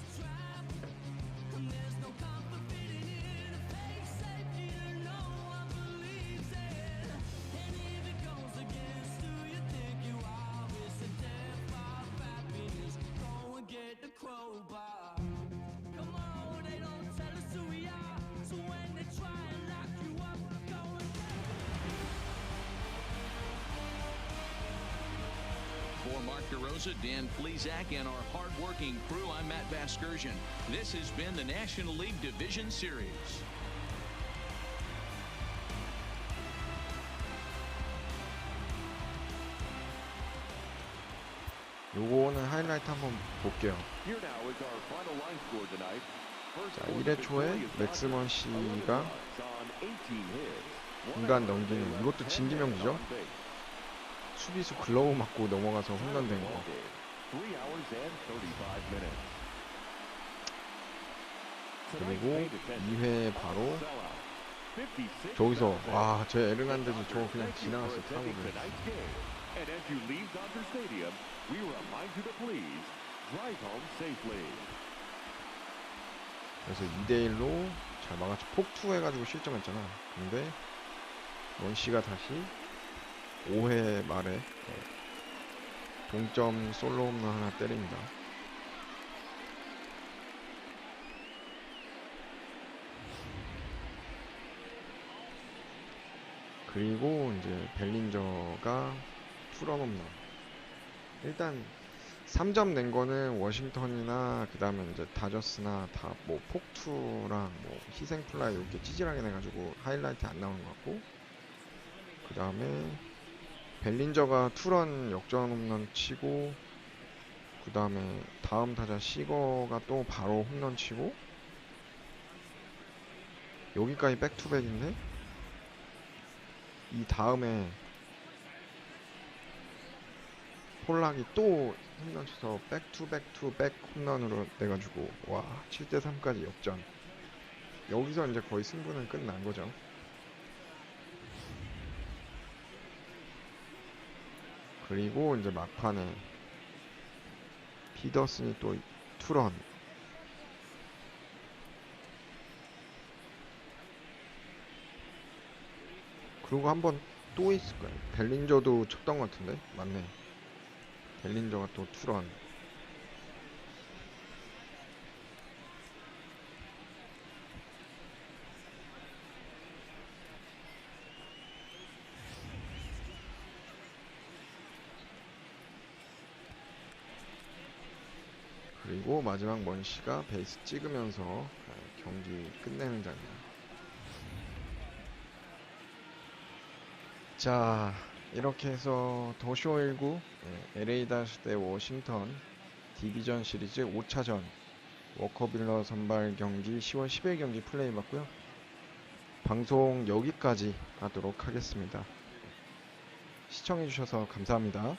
For Mark DeRosa, Dan Plesac, and our hard-working crew, I'm Matt Vasgersian. This has been the National League Division Series. 요거는 하이라이트 한번 볼게요. Here now is our final line score tonight. First 자, score 1회 초에 victorious 맥스먼 Dodgers, 씨가 on 18 hits. 중간 넘기는 이것도 진기명기죠. 수비수 글러브 맞고 넘어가서 홈런된 거. 3 hours and 35 minutes. 그리고 2회 바로 저기서 와, 제 에르난데즈 저거 그냥 지나갔어, 타구를. And as you leave Dodger Stadium, we remind you to please drive home safely. 그래서 2대1로 잘 막았죠. 폭투 해가지고 실점했잖아. 근데 원씨가 다시 5회 말에 동점 솔로 홈런 하나 때립니다. 그리고 이제 벨린저가 투런 홈런. 일단 3점 낸 거는 워싱턴이나 그 다음에 이제 다저스나 다 뭐 폭투랑 뭐 희생 플라이 이렇게 찌질하게 내가지고 하이라이트 안 나오는 것 같고, 그 다음에 벨린저가 투런 역전 홈런 치고, 그 다음에 다음 타자 시거가 또 바로 홈런 치고, 여기까지 백투백인데 이 다음에 폴락이 또 홈런 쳐서 백투백투백 홈런으로 내가지고 와, 7대3까지 역전. 여기서 이제 거의 승부는 끝난 거죠. 그리고 이제 막판에 피더슨이 또 투런. 그리고 한 번 또 있을 거예요. 벨린저도 쳤던 것 같은데? 맞네. 벨린저가 또 투런. 그리고 마지막 먼시가 베이스 찍으면서 경기 끝내는 장면. 자, 이렇게 해서 더쇼19 LA 다저스 대 워싱턴 디비전 시리즈 5차전 워커뷸러 선발 경기 10월 10일 경기 플레이 봤고요. 방송 여기까지 하도록 하겠습니다. 시청해주셔서 감사합니다.